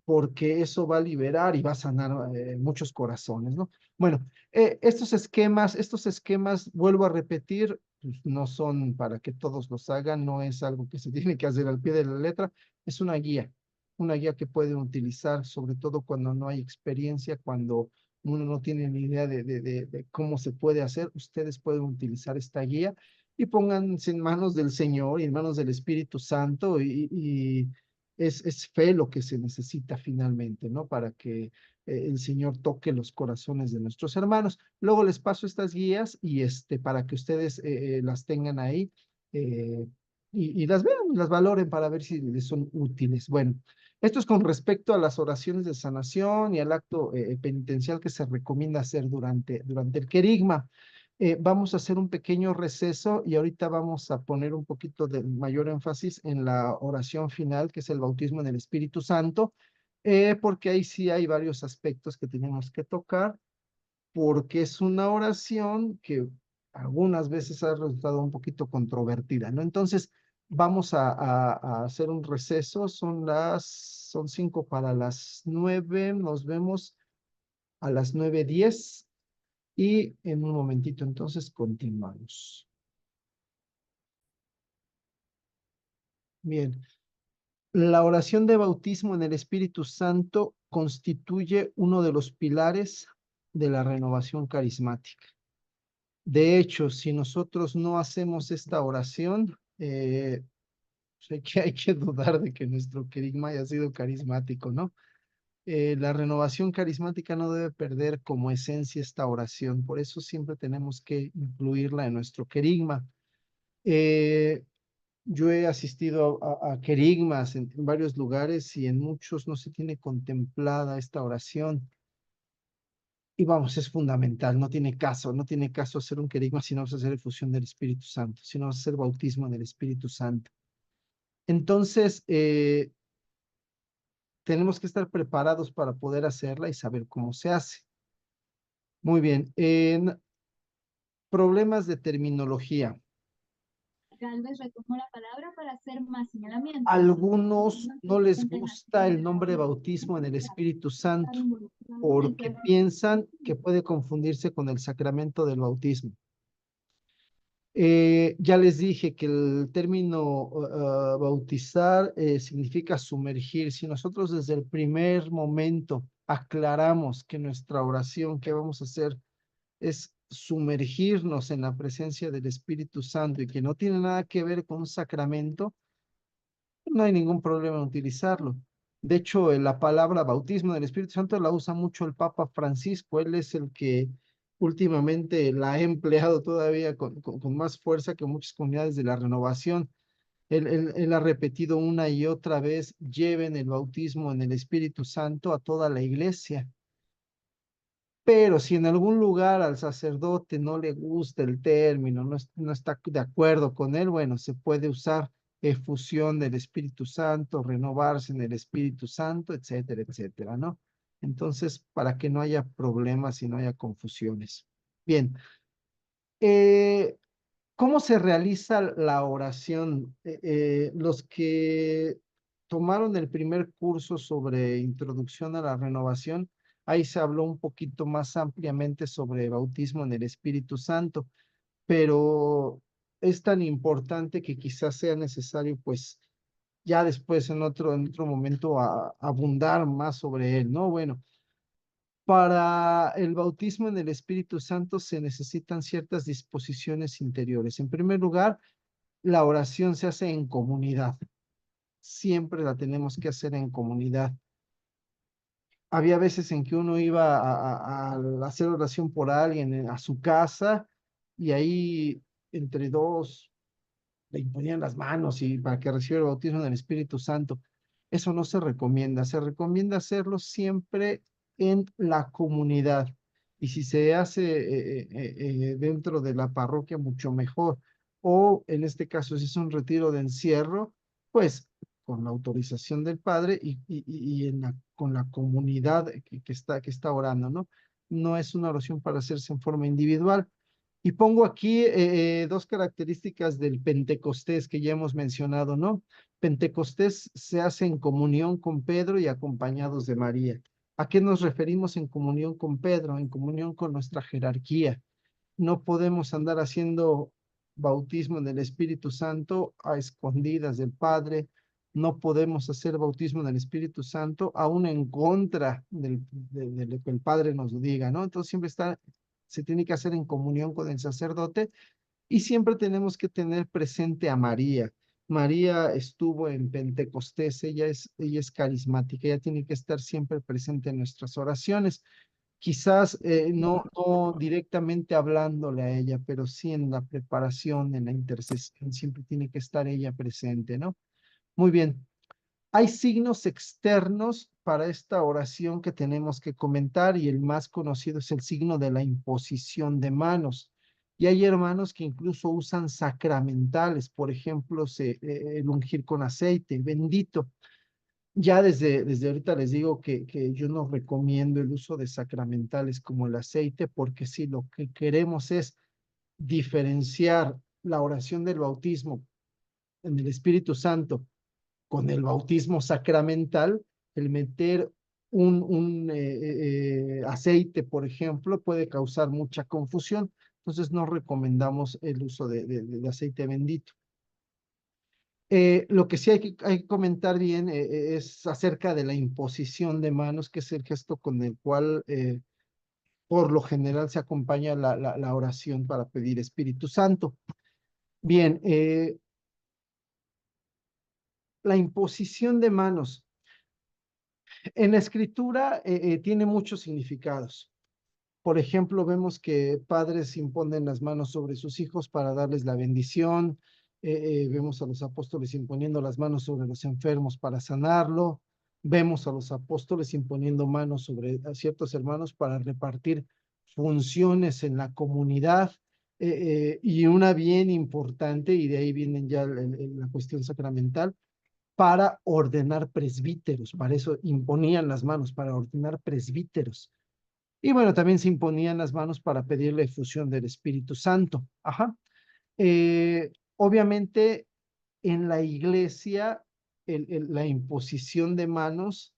porque eso va a liberar y va a sanar muchos corazones, ¿no? Bueno, estos esquemas, vuelvo a repetir, pues, no son para que todos los hagan, no es algo que se tiene que hacer al pie de la letra, es una guía que pueden utilizar, sobre todo cuando no hay experiencia, cuando uno no tiene ni idea de cómo se puede hacer, ustedes pueden utilizar esta guía y pónganse en manos del Señor y en manos del Espíritu Santo y es fe lo que se necesita finalmente, ¿no? Para que el Señor toque los corazones de nuestros hermanos. Luego les paso estas guías y para que ustedes las tengan ahí y las vean, las valoren para ver si les son útiles. Bueno, esto es con respecto a las oraciones de sanación y al acto penitencial que se recomienda hacer durante el querigma. Vamos a hacer un pequeño receso y ahorita vamos a poner un poquito de mayor énfasis en la oración final, que es el bautismo en el Espíritu Santo, porque ahí sí hay varios aspectos que tenemos que tocar, porque es una oración que algunas veces ha resultado un poquito controvertida, ¿no? Entonces, vamos a hacer un receso, son 5 para las 9, nos vemos a las 9:10 y en un momentito entonces continuamos. Bien, la oración de bautismo en el Espíritu Santo constituye uno de los pilares de la renovación carismática. De hecho, si nosotros no hacemos esta oración, pues hay que dudar de que nuestro querigma haya sido carismático, ¿no? La renovación carismática no debe perder como esencia esta oración, por eso siempre tenemos que incluirla en nuestro querigma. Yo he asistido a querigmas en varios lugares y en muchos no se tiene contemplada esta oración. Y vamos, es fundamental, no tiene caso hacer un querigma si no vas a hacer efusión del Espíritu Santo, si no vas a hacer bautismo en el Espíritu Santo. Entonces, tenemos que estar preparados para poder hacerla y saber cómo se hace. Muy bien, en problemas de terminología. Galvez retomó la palabra para hacer más señalamientos. Algunos no les gusta el nombre bautismo en el Espíritu Santo porque piensan que puede confundirse con el sacramento del bautismo. Ya les dije que el término bautizar significa sumergir. Si nosotros desde el primer momento aclaramos que nuestra oración que vamos a hacer es sumergirnos en la presencia del Espíritu Santo y que no tiene nada que ver con un sacramento, no hay ningún problema en utilizarlo. De hecho, la palabra bautismo del Espíritu Santo la usa mucho el Papa Francisco. Él es el que últimamente la ha empleado todavía con más fuerza que muchas comunidades de la renovación. Él ha repetido una y otra vez, lleven el bautismo en el Espíritu Santo a toda la iglesia. Pero si en algún lugar al sacerdote no le gusta el término, no está de acuerdo con él, bueno, se puede usar efusión del Espíritu Santo, renovarse en el Espíritu Santo, etcétera, etcétera, ¿no? Entonces, para que no haya problemas y no haya confusiones. Bien, ¿cómo se realiza la oración? Los que tomaron el primer curso sobre introducción a la renovación, ahí se habló un poquito más ampliamente sobre bautismo en el Espíritu Santo, pero es tan importante que quizás sea necesario, pues, ya después en otro momento abundar más sobre él, ¿no? Bueno, para el bautismo en el Espíritu Santo se necesitan ciertas disposiciones interiores. En primer lugar, la oración se hace en comunidad. Siempre la tenemos que hacer en comunidad. Había veces en que uno iba a hacer oración por alguien a su casa y ahí entre dos le imponían las manos y para que reciba el bautismo del Espíritu Santo. Eso no se recomienda hacerlo siempre en la comunidad. Y si se hace dentro de la parroquia, mucho mejor. O en este caso, si es un retiro de encierro, pues con la autorización del padre y con la comunidad que está orando, ¿no? No es una oración para hacerse en forma individual. Y pongo aquí dos características del Pentecostés que ya hemos mencionado, ¿no? Pentecostés se hace en comunión con Pedro y acompañados de María. ¿A qué nos referimos en comunión con Pedro? En comunión con nuestra jerarquía. No podemos andar haciendo bautismo en el Espíritu Santo a escondidas del Padre. No podemos hacer bautismo en el Espíritu Santo aún en contra de lo que el Padre nos diga, ¿no? Entonces siempre se tiene que hacer en comunión con el sacerdote y siempre tenemos que tener presente a María. María estuvo en Pentecostés, ella es carismática, ella tiene que estar siempre presente en nuestras oraciones. Quizás no directamente hablándole a ella, pero sí en la preparación, en la intercesión, siempre tiene que estar ella presente, ¿no? Muy bien. Hay signos externos para esta oración que tenemos que comentar y el más conocido es el signo de la imposición de manos. Y hay hermanos que incluso usan sacramentales, por ejemplo, el ungir con aceite bendito. Ya desde ahorita les digo que yo no recomiendo el uso de sacramentales como el aceite, porque si lo que queremos es diferenciar la oración del bautismo en el Espíritu Santo con el bautismo sacramental, el meter un aceite, por ejemplo, puede causar mucha confusión. Entonces no recomendamos el uso de aceite bendito. Lo que sí hay que comentar bien es acerca de la imposición de manos, que es el gesto con el cual por lo general se acompaña la oración para pedir Espíritu Santo. Bien, la imposición de manos. En la escritura tiene muchos significados. Por ejemplo, vemos que padres imponen las manos sobre sus hijos para darles la bendición. Vemos a los apóstoles imponiendo las manos sobre los enfermos para sanarlo. Vemos a los apóstoles imponiendo manos sobre a ciertos hermanos para repartir funciones en la comunidad. Y una bien importante, y de ahí viene ya la cuestión sacramental, para ordenar presbíteros. Para eso imponían las manos, para ordenar presbíteros. Y bueno, también se imponían las manos para pedir la efusión del Espíritu Santo. Ajá. Obviamente, en la iglesia, la imposición de manos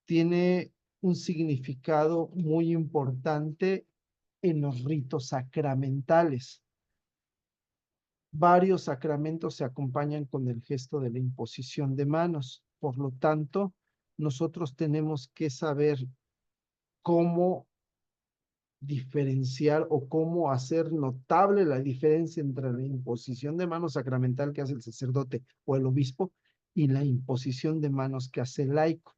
tiene un significado muy importante en los ritos sacramentales. Varios sacramentos se acompañan con el gesto de la imposición de manos. Por lo tanto, nosotros tenemos que saber cómo diferenciar o cómo hacer notable la diferencia entre la imposición de manos sacramental que hace el sacerdote o el obispo y la imposición de manos que hace el laico.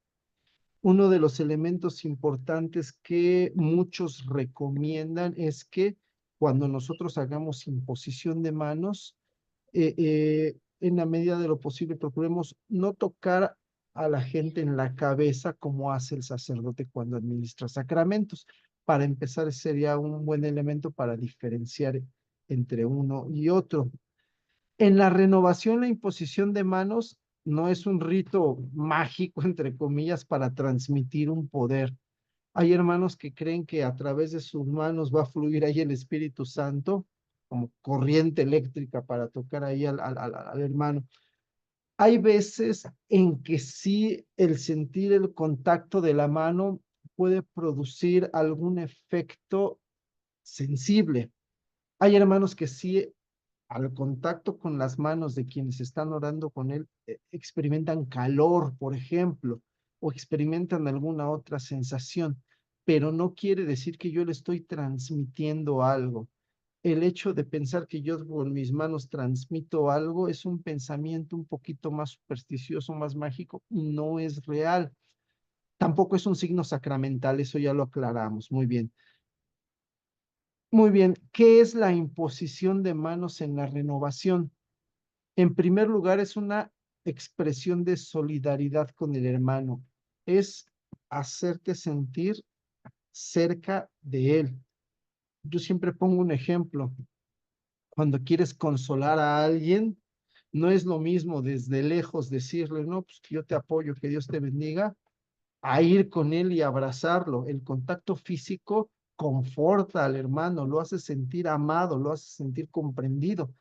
Uno de los elementos importantes que muchos recomiendan es que cuando nosotros hagamos imposición de manos, en la medida de lo posible procuremos no tocar a la gente en la cabeza como hace el sacerdote cuando administra sacramentos. Para empezar, sería un buen elemento para diferenciar entre uno y otro. En la renovación, la imposición de manos no es un rito mágico, entre comillas, para transmitir un poder. Hay hermanos que creen que a través de sus manos va a fluir ahí el Espíritu Santo, como corriente eléctrica para tocar ahí al hermano. Hay veces en que sí el sentir el contacto de la mano puede producir algún efecto sensible. Hay hermanos que sí, al contacto con las manos de quienes están orando con él, experimentan calor, por ejemplo, o experimentan alguna otra sensación, pero no quiere decir que yo le estoy transmitiendo algo. El hecho de pensar que yo con mis manos transmito algo es un pensamiento un poquito más supersticioso, más mágico, y no es real. Tampoco es un signo sacramental, eso ya lo aclaramos. Muy bien. Muy bien, ¿qué es la imposición de manos en la renovación? En primer lugar, es una expresión de solidaridad con el hermano. Es hacerte sentir cerca de él. Yo siempre pongo un ejemplo. Cuando quieres consolar a alguien, no es lo mismo desde lejos decirle, no, pues que yo te apoyo, que Dios te bendiga, a ir con él y abrazarlo. El contacto físico conforta al hermano, lo hace sentir amado, lo hace sentir comprendido.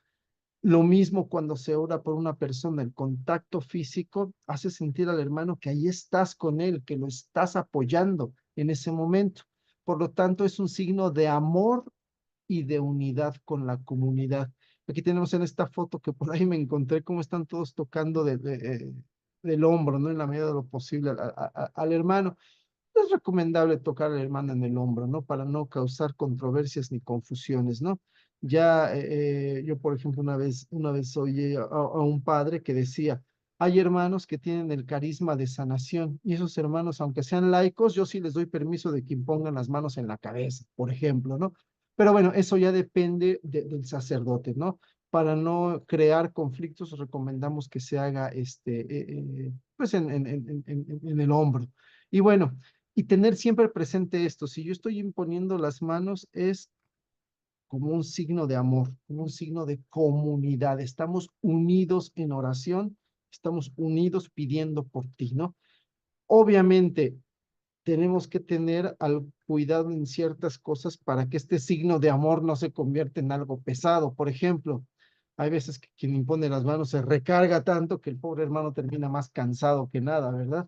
Lo mismo cuando se ora por una persona, el contacto físico hace sentir al hermano que ahí estás con él, que lo estás apoyando en ese momento. Por lo tanto, es un signo de amor y de unidad con la comunidad. Aquí tenemos en esta foto que por ahí me encontré cómo están todos tocando del hombro, ¿no? En la medida de lo posible al hermano. Es recomendable tocar al hermano en el hombro, ¿no? Para no causar controversias ni confusiones, ¿no? Ya yo, por ejemplo, una vez oí a un padre que decía, hay hermanos que tienen el carisma de sanación y esos hermanos, aunque sean laicos, yo sí les doy permiso de que impongan las manos en la cabeza, por ejemplo, ¿no? Pero bueno, eso ya depende del sacerdote, ¿no? Para no crear conflictos, recomendamos que se haga pues en el hombro. Y bueno, y tener siempre presente esto, si yo estoy imponiendo las manos es como un signo de amor, como un signo de comunidad. Estamos unidos en oración, estamos unidos pidiendo por ti, ¿no? Obviamente tenemos que tener al cuidado en ciertas cosas para que este signo de amor no se convierta en algo pesado. Por ejemplo, hay veces que quien impone las manos se recarga tanto que el pobre hermano termina más cansado que nada, ¿verdad?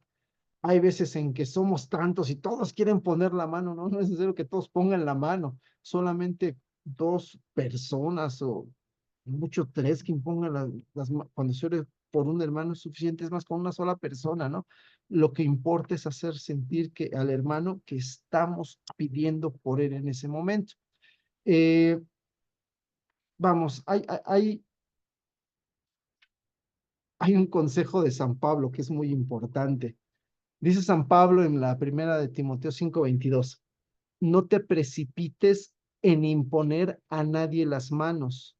Hay veces en que somos tantos y todos quieren poner la mano, ¿no? No es necesario que todos pongan la mano, solamente dos personas o mucho tres que impongan cuando se ore por un hermano es suficiente, es más con una sola persona, ¿no? Lo que importa es hacer sentir que al hermano que estamos pidiendo por él en ese momento. Eh, vamos, hay un consejo de San Pablo que es muy importante. Dice San Pablo en la primera de Timoteo 5:22, no te precipites en imponer a nadie las manos.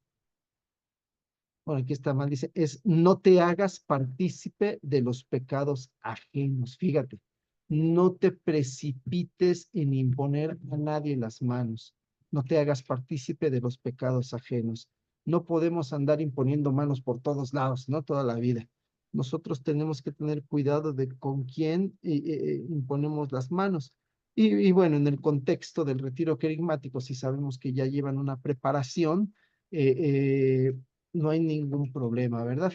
Bueno, aquí está mal, dice, es no te hagas partícipe de los pecados ajenos. Fíjate, no te precipites en imponer a nadie las manos. No te hagas partícipe de los pecados ajenos. No podemos andar imponiendo manos por todos lados, ¿no? Toda la vida. Nosotros tenemos que tener cuidado de con quién imponemos las manos. Y bueno, en el contexto del retiro querigmático, si sabemos que ya llevan una preparación, no hay ningún problema, ¿verdad?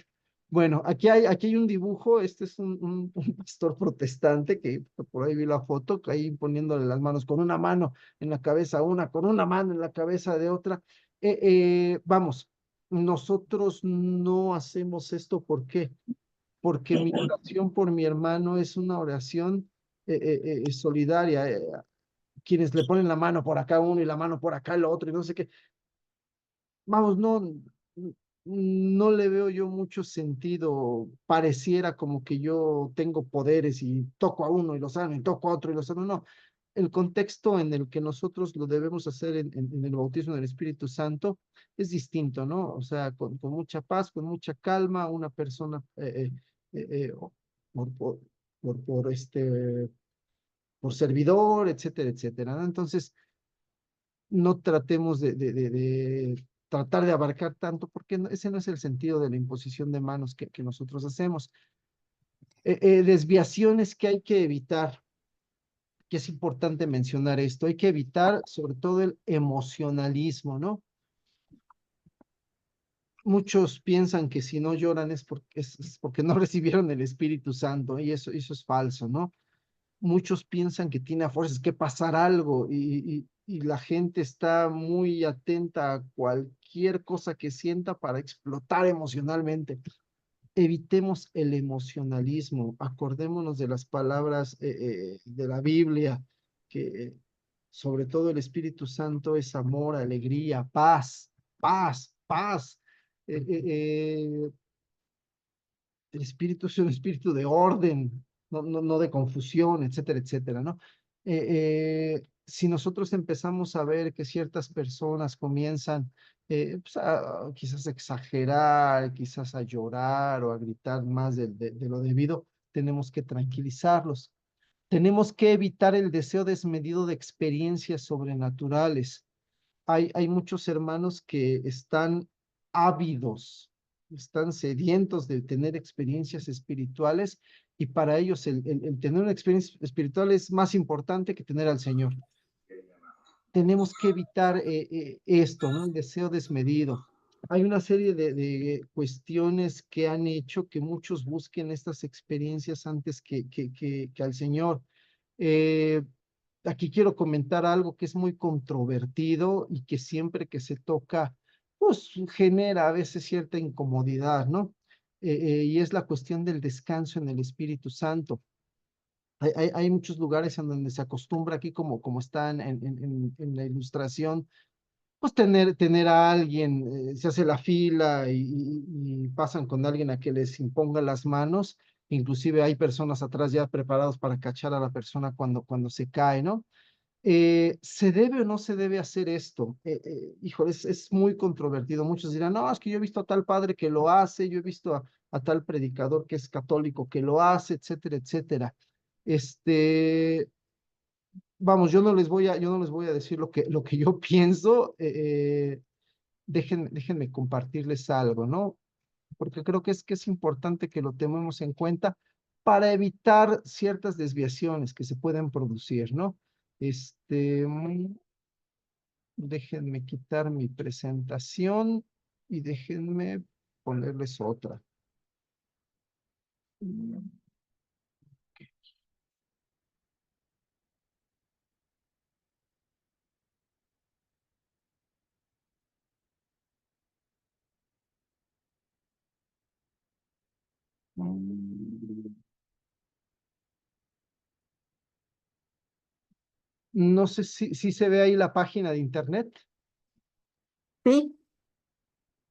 Bueno, aquí hay un dibujo, este es un pastor protestante que por ahí vi la foto, que ahí poniéndole las manos con una mano en la cabeza una, con una mano en la cabeza de otra. Vamos, nosotros no hacemos esto, ¿por qué? Porque mi oración por mi hermano es una oración solidaria. Quienes le ponen la mano por acá uno y la mano por acá el otro y no sé qué, vamos, no le veo yo mucho sentido. Pareciera como que yo tengo poderes y toco a uno y lo sano y toco a otro y lo sano. No, el contexto en el que nosotros lo debemos hacer en el bautismo del Espíritu Santo es distinto, ¿no? O sea, con mucha paz, con mucha calma, una persona por, por, por servidor, etcétera, etcétera, ¿no? Entonces, no tratemos de tratar de abarcar tanto, porque ese no es el sentido de la imposición de manos que nosotros hacemos. Desviaciones que hay que evitar, que es importante mencionar esto, hay que evitar sobre todo el emocionalismo, ¿no? Muchos piensan que si no lloran es porque no recibieron el Espíritu Santo, y eso es falso, ¿no? Muchos piensan que tiene a fuerzas que pasar algo y la gente está muy atenta a cualquier cosa que sienta para explotar emocionalmente. Evitemos el emocionalismo, acordémonos de las palabras de la Biblia, que sobre todo el Espíritu Santo es amor, alegría, paz, paz, paz. Eh, eh, eh, el espíritu es un espíritu de orden, no de confusión, etcétera, etcétera, ¿no? Si nosotros empezamos a ver que ciertas personas comienzan pues quizás a exagerar, quizás a llorar o a gritar más de lo debido, tenemos que tranquilizarlos. Tenemos que evitar el deseo desmedido de experiencias sobrenaturales. Hay muchos hermanos que están ávidos, están sedientos de tener experiencias espirituales y para ellos el tener una experiencia espiritual es más importante que tener al Señor. Tenemos que evitar esto, ¿no? El deseo desmedido. Hay una serie de cuestiones que han hecho que muchos busquen estas experiencias antes que al Señor. Eh, Aquí quiero comentar algo que es muy controvertido y que siempre que se toca, pues genera a veces cierta incomodidad, ¿no? Y es la cuestión del descanso en el Espíritu Santo. Hay muchos lugares en donde se acostumbra aquí, como está en la ilustración, pues tener a alguien, se hace la fila y pasan con alguien a que les imponga las manos. Inclusive hay personas atrás ya preparados para cachar a la persona cuando se cae, ¿no? ¿Se debe o no se debe hacer esto? Híjole, es muy controvertido. Muchos dirán, no, es que yo he visto a tal padre que lo hace, yo he visto a tal predicador que es católico que lo hace, etcétera, etcétera. Este, vamos, yo no les voy a decir lo que yo pienso. Déjenme compartirles algo, ¿no? Porque creo que es importante que lo tomemos en cuenta para evitar ciertas desviaciones que se pueden producir, ¿no? Este, déjenme quitar mi presentación y déjenme ponerles otra. No sé si se ve ahí la página de internet. Sí,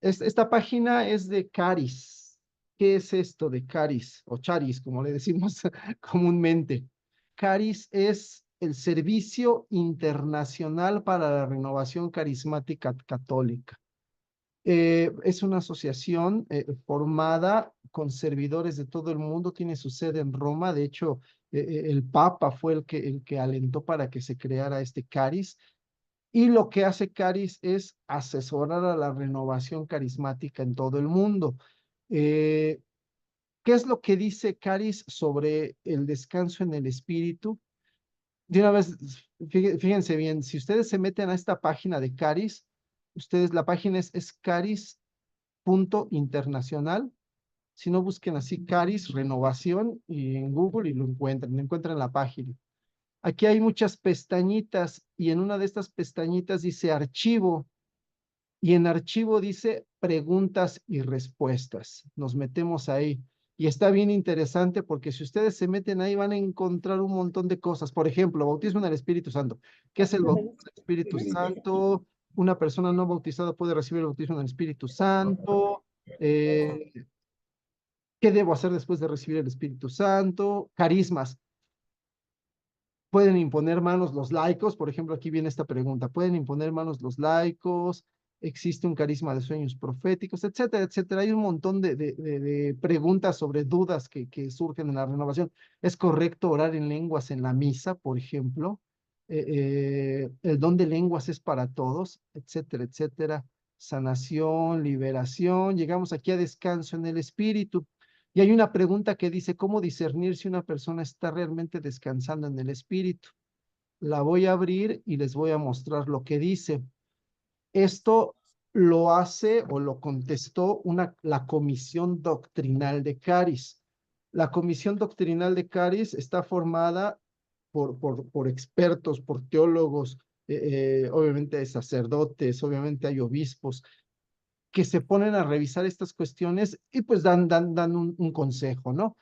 Esta página es de Caris. ¿Qué es esto de Caris o Charis, como le decimos comúnmente? Caris es el Servicio Internacional para la Renovación Carismática Católica. Es una asociación formada con servidores de todo el mundo, tiene su sede en Roma. De hecho, el Papa fue el que alentó para que se creara este Caris. Y lo que hace Caris es asesorar a la renovación carismática en todo el mundo. Eh, ¿Qué es lo que dice Caris sobre el descanso en el espíritu? De una vez, fíjense bien, si ustedes se meten a esta página de Caris, la página es caris.internacional. Si no, busquen así Caris Renovación y en Google y lo encuentran la página. Aquí hay muchas pestañitas y en una de estas pestañitas dice archivo y en archivo dice preguntas y respuestas. Nos metemos ahí y está bien interesante porque si ustedes se meten ahí van a encontrar un montón de cosas. Por ejemplo, bautismo en el Espíritu Santo. ¿Qué es el bautismo en el Espíritu Santo? Una persona no bautizada puede recibir el bautismo en el Espíritu Santo. Eh, ¿Qué debo hacer después de recibir el Espíritu Santo? Carismas. ¿Pueden imponer manos los laicos? Por ejemplo, aquí viene esta pregunta. ¿Pueden imponer manos los laicos? ¿Existe un carisma de sueños proféticos? Etcétera, etcétera. Hay un montón de preguntas sobre dudas que surgen en la renovación. ¿Es correcto orar en lenguas en la misa, por ejemplo? ¿El don de lenguas es para todos? Etcétera, etcétera. Sanación, liberación. Llegamos aquí a descanso en el espíritu. Y hay una pregunta que dice, ¿cómo discernir si una persona está realmente descansando en el espíritu? La voy a abrir y les voy a mostrar lo que dice. Esto lo hace o lo contestó la Comisión Doctrinal de Caris. La Comisión Doctrinal de Caris está formada por expertos, por teólogos, obviamente hay sacerdotes, obviamente hay obispos, que se ponen a revisar estas cuestiones y pues dan un consejo, ¿no?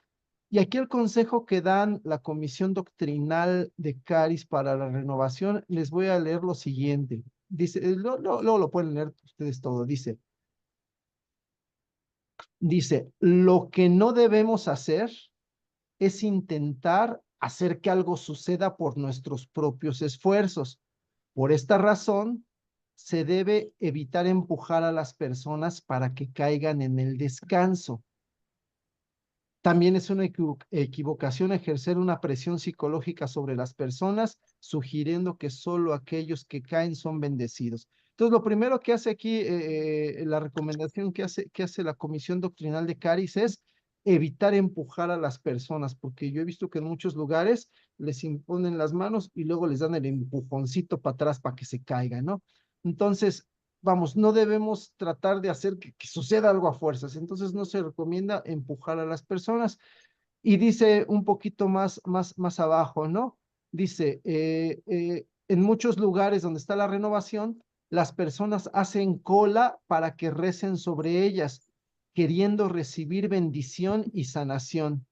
Y aquí el consejo que dan la Comisión Doctrinal de Caris para la Renovación, les voy a leer lo siguiente. Dice, luego lo pueden leer ustedes todo. Dice, lo que no debemos hacer es intentar hacer que algo suceda por nuestros propios esfuerzos. Por esta razón, se debe evitar empujar a las personas para que caigan en el descanso. También es una equivocación ejercer una presión psicológica sobre las personas, sugiriendo que solo aquellos que caen son bendecidos. Entonces, lo primero que hace aquí, la recomendación que hace la Comisión Doctrinal de Caris es evitar empujar a las personas, porque yo he visto que en muchos lugares les imponen las manos y luego les dan el empujoncito para atrás para que se caigan, ¿no? Entonces, vamos, no debemos tratar de hacer que suceda algo a fuerzas. Entonces no se recomienda empujar a las personas. Y dice un poquito más abajo, ¿no? Dice, en muchos lugares donde está la renovación, las personas hacen cola para que recen sobre ellas, queriendo recibir bendición y sanación.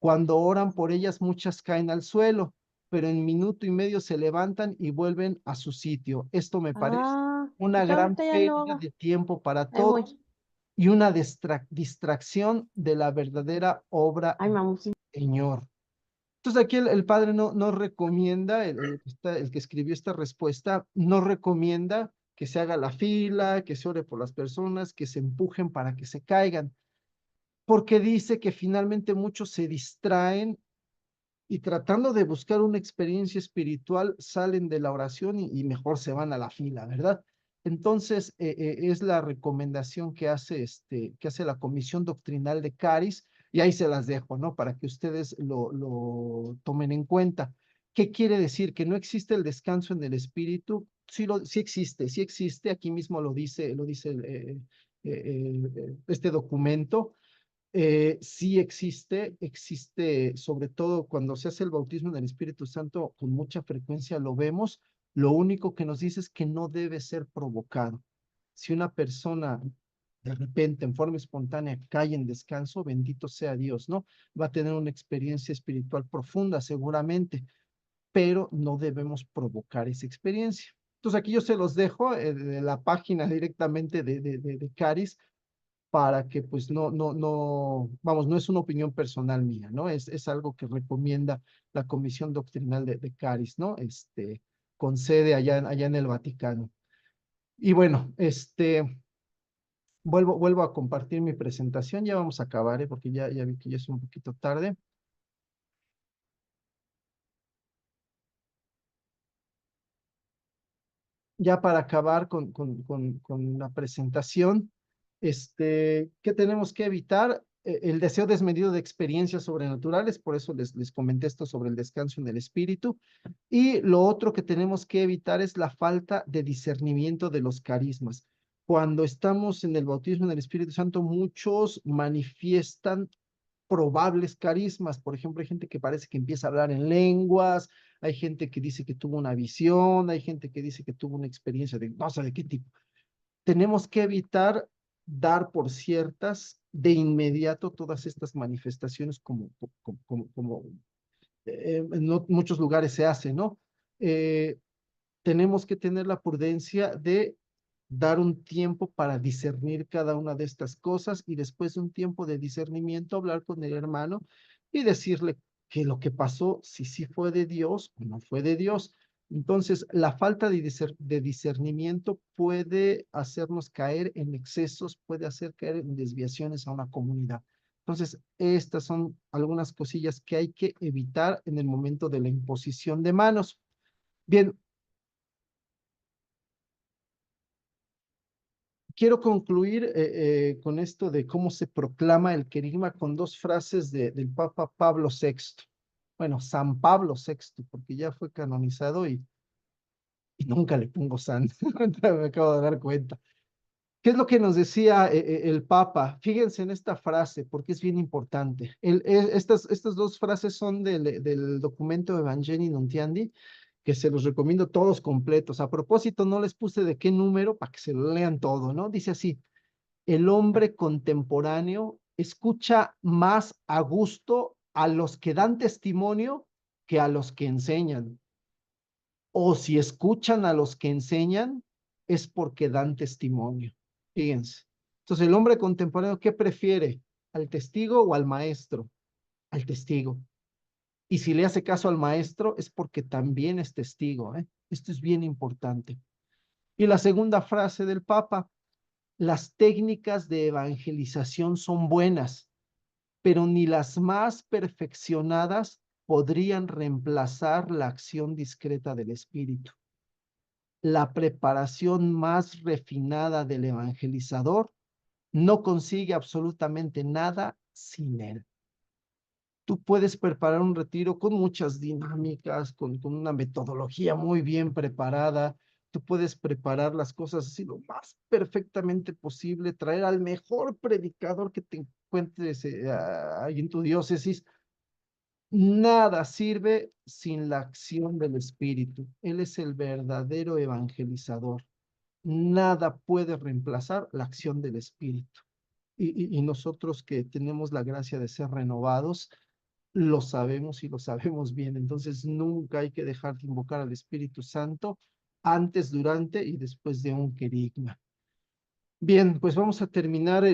Cuando oran por ellas, muchas caen al suelo, pero en minuto y medio se levantan y vuelven a su sitio. Esto me parece ah, una Yo gran ahorita ya lo pérdida hago. de tiempo para Ahí voy. todos y una distracción de la verdadera obra Ay, del mamusi. Señor. Entonces aquí el padre no recomienda, el que escribió esta respuesta, no recomienda que se haga la fila, que se ore por las personas, que se empujen para que se caigan, porque dice que finalmente muchos se distraen y tratando de buscar una experiencia espiritual salen de la oración y mejor se van a la fila, ¿verdad? Entonces, es la recomendación que hace la Comisión Doctrinal de Caris, y ahí se las dejo, ¿no? Para que ustedes lo tomen en cuenta. ¿Qué quiere decir? ¿Que no existe el descanso en el espíritu? Sí, sí existe, aquí mismo lo dice este documento. Sí existe sobre todo cuando se hace el bautismo en el Espíritu Santo, con mucha frecuencia lo vemos. Lo único que nos dice es que no debe ser provocado. Si una persona de repente, en forma espontánea, cae en descanso, bendito sea Dios, ¿no? Va a tener una experiencia espiritual profunda, seguramente, pero no debemos provocar esa experiencia. Entonces aquí yo se los dejo de la página directamente de Caris, para que pues vamos, no es una opinión personal mía, ¿no? Es algo que recomienda la Comisión Doctrinal de Caris, ¿no? Con sede allá en el Vaticano. Y bueno, vuelvo a compartir mi presentación, ya vamos a acabar, porque ya vi que ya es un poquito tarde. Ya para acabar con la presentación, ¿qué tenemos que evitar? El deseo desmedido de experiencias sobrenaturales, por eso les comenté esto sobre el descanso en el espíritu. Y lo otro que tenemos que evitar es la falta de discernimiento de los carismas. Cuando estamos en el bautismo en el Espíritu Santo, muchos manifiestan probables carismas. Por ejemplo, hay gente que parece que empieza a hablar en lenguas, hay gente que dice que tuvo una visión, hay gente que dice que tuvo una experiencia de no sé de qué tipo. Tenemos que evitar dar por ciertas de inmediato todas estas manifestaciones como en muchos lugares se hace, ¿no? Tenemos que tener la prudencia de dar un tiempo para discernir cada una de estas cosas y después de un tiempo de discernimiento hablar con el hermano y decirle que lo que pasó, si sí fue de Dios o no fue de Dios. Entonces, la falta de discernimiento puede hacernos caer en excesos, puede hacer caer en desviaciones a una comunidad. Entonces, estas son algunas cosillas que hay que evitar en el momento de la imposición de manos. Bien, quiero concluir con esto de cómo se proclama el querigma con dos frases del Papa Pablo VI. Bueno, San Pablo VI, porque ya fue canonizado y nunca le pongo san. Me acabo de dar cuenta. ¿Qué es lo que nos decía el Papa? Fíjense en esta frase, porque es bien importante. Estas dos frases son del documento Evangelii Nuntiandi, que se los recomiendo todos completos. A propósito, no les puse de qué número para que se lo lean todo, ¿no? Dice así: el hombre contemporáneo escucha más a gusto a los que dan testimonio que a los que enseñan. O si escuchan a los que enseñan, es porque dan testimonio. Fíjense. Entonces, el hombre contemporáneo, ¿qué prefiere? ¿Al testigo o al maestro? Al testigo. Y si le hace caso al maestro, es porque también es testigo, ¿eh? Esto es bien importante. Y la segunda frase del Papa: las técnicas de evangelización son buenas, pero ni las más perfeccionadas podrían reemplazar la acción discreta del Espíritu. La preparación más refinada del evangelizador no consigue absolutamente nada sin él. Tú puedes preparar un retiro con muchas dinámicas, con una metodología muy bien preparada. Tú puedes preparar las cosas así lo más perfectamente posible, traer al mejor predicador que te encuentres ahí en tu diócesis. Nada sirve sin la acción del Espíritu. Él es el verdadero evangelizador. Nada puede reemplazar la acción del Espíritu. Y nosotros que tenemos la gracia de ser renovados, lo sabemos y lo sabemos bien. Entonces nunca hay que dejar de invocar al Espíritu Santo antes, durante y después de un querigma. Bien, pues vamos a terminar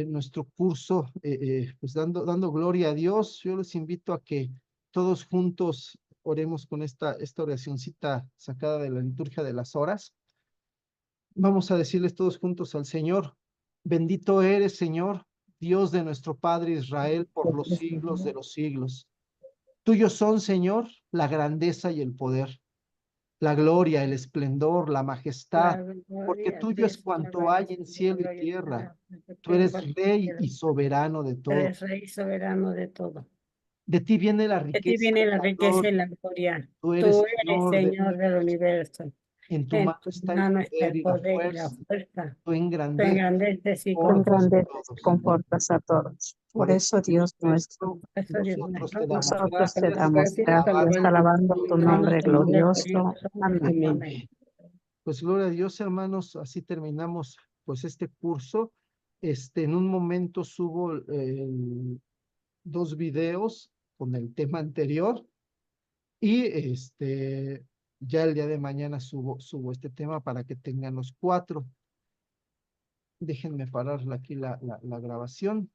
nuestro curso, pues dando gloria a Dios. Yo les invito a que todos juntos oremos con esta oracioncita sacada de la liturgia de las horas. Vamos a decirles todos juntos al Señor: bendito eres, Señor, Dios de nuestro Padre Israel, por los siglos de los siglos. Tuyos son, Señor, la grandeza y el poder, la gloria, el esplendor, la majestad, porque tuyo es cuanto hay en cielo y tierra. Tú eres Rey y soberano de todo. Eres Rey soberano de todo. De ti viene la De ti riqueza viene y la la riqueza y gloria. la gloria. Tú Tú eres eres Señor Señor del universo. en tu En mano tu está el mano está poder el y la poder y la fuerza. fuerza. Tú Tú engrandeces engrandeces y por confortas todos. Confortas a todos. Por eso, Dios nuestro, Eso, Dios Nosotros nuestro. te damos nosotros te gracias, damos gracias, alabando tu nombre glorioso. Amén. Amén. Pues gloria a Dios, hermanos, así terminamos pues este curso. En un momento subo dos videos con el tema anterior y ya el día de mañana subo este tema para que tengan los 4. Déjenme parar aquí la grabación.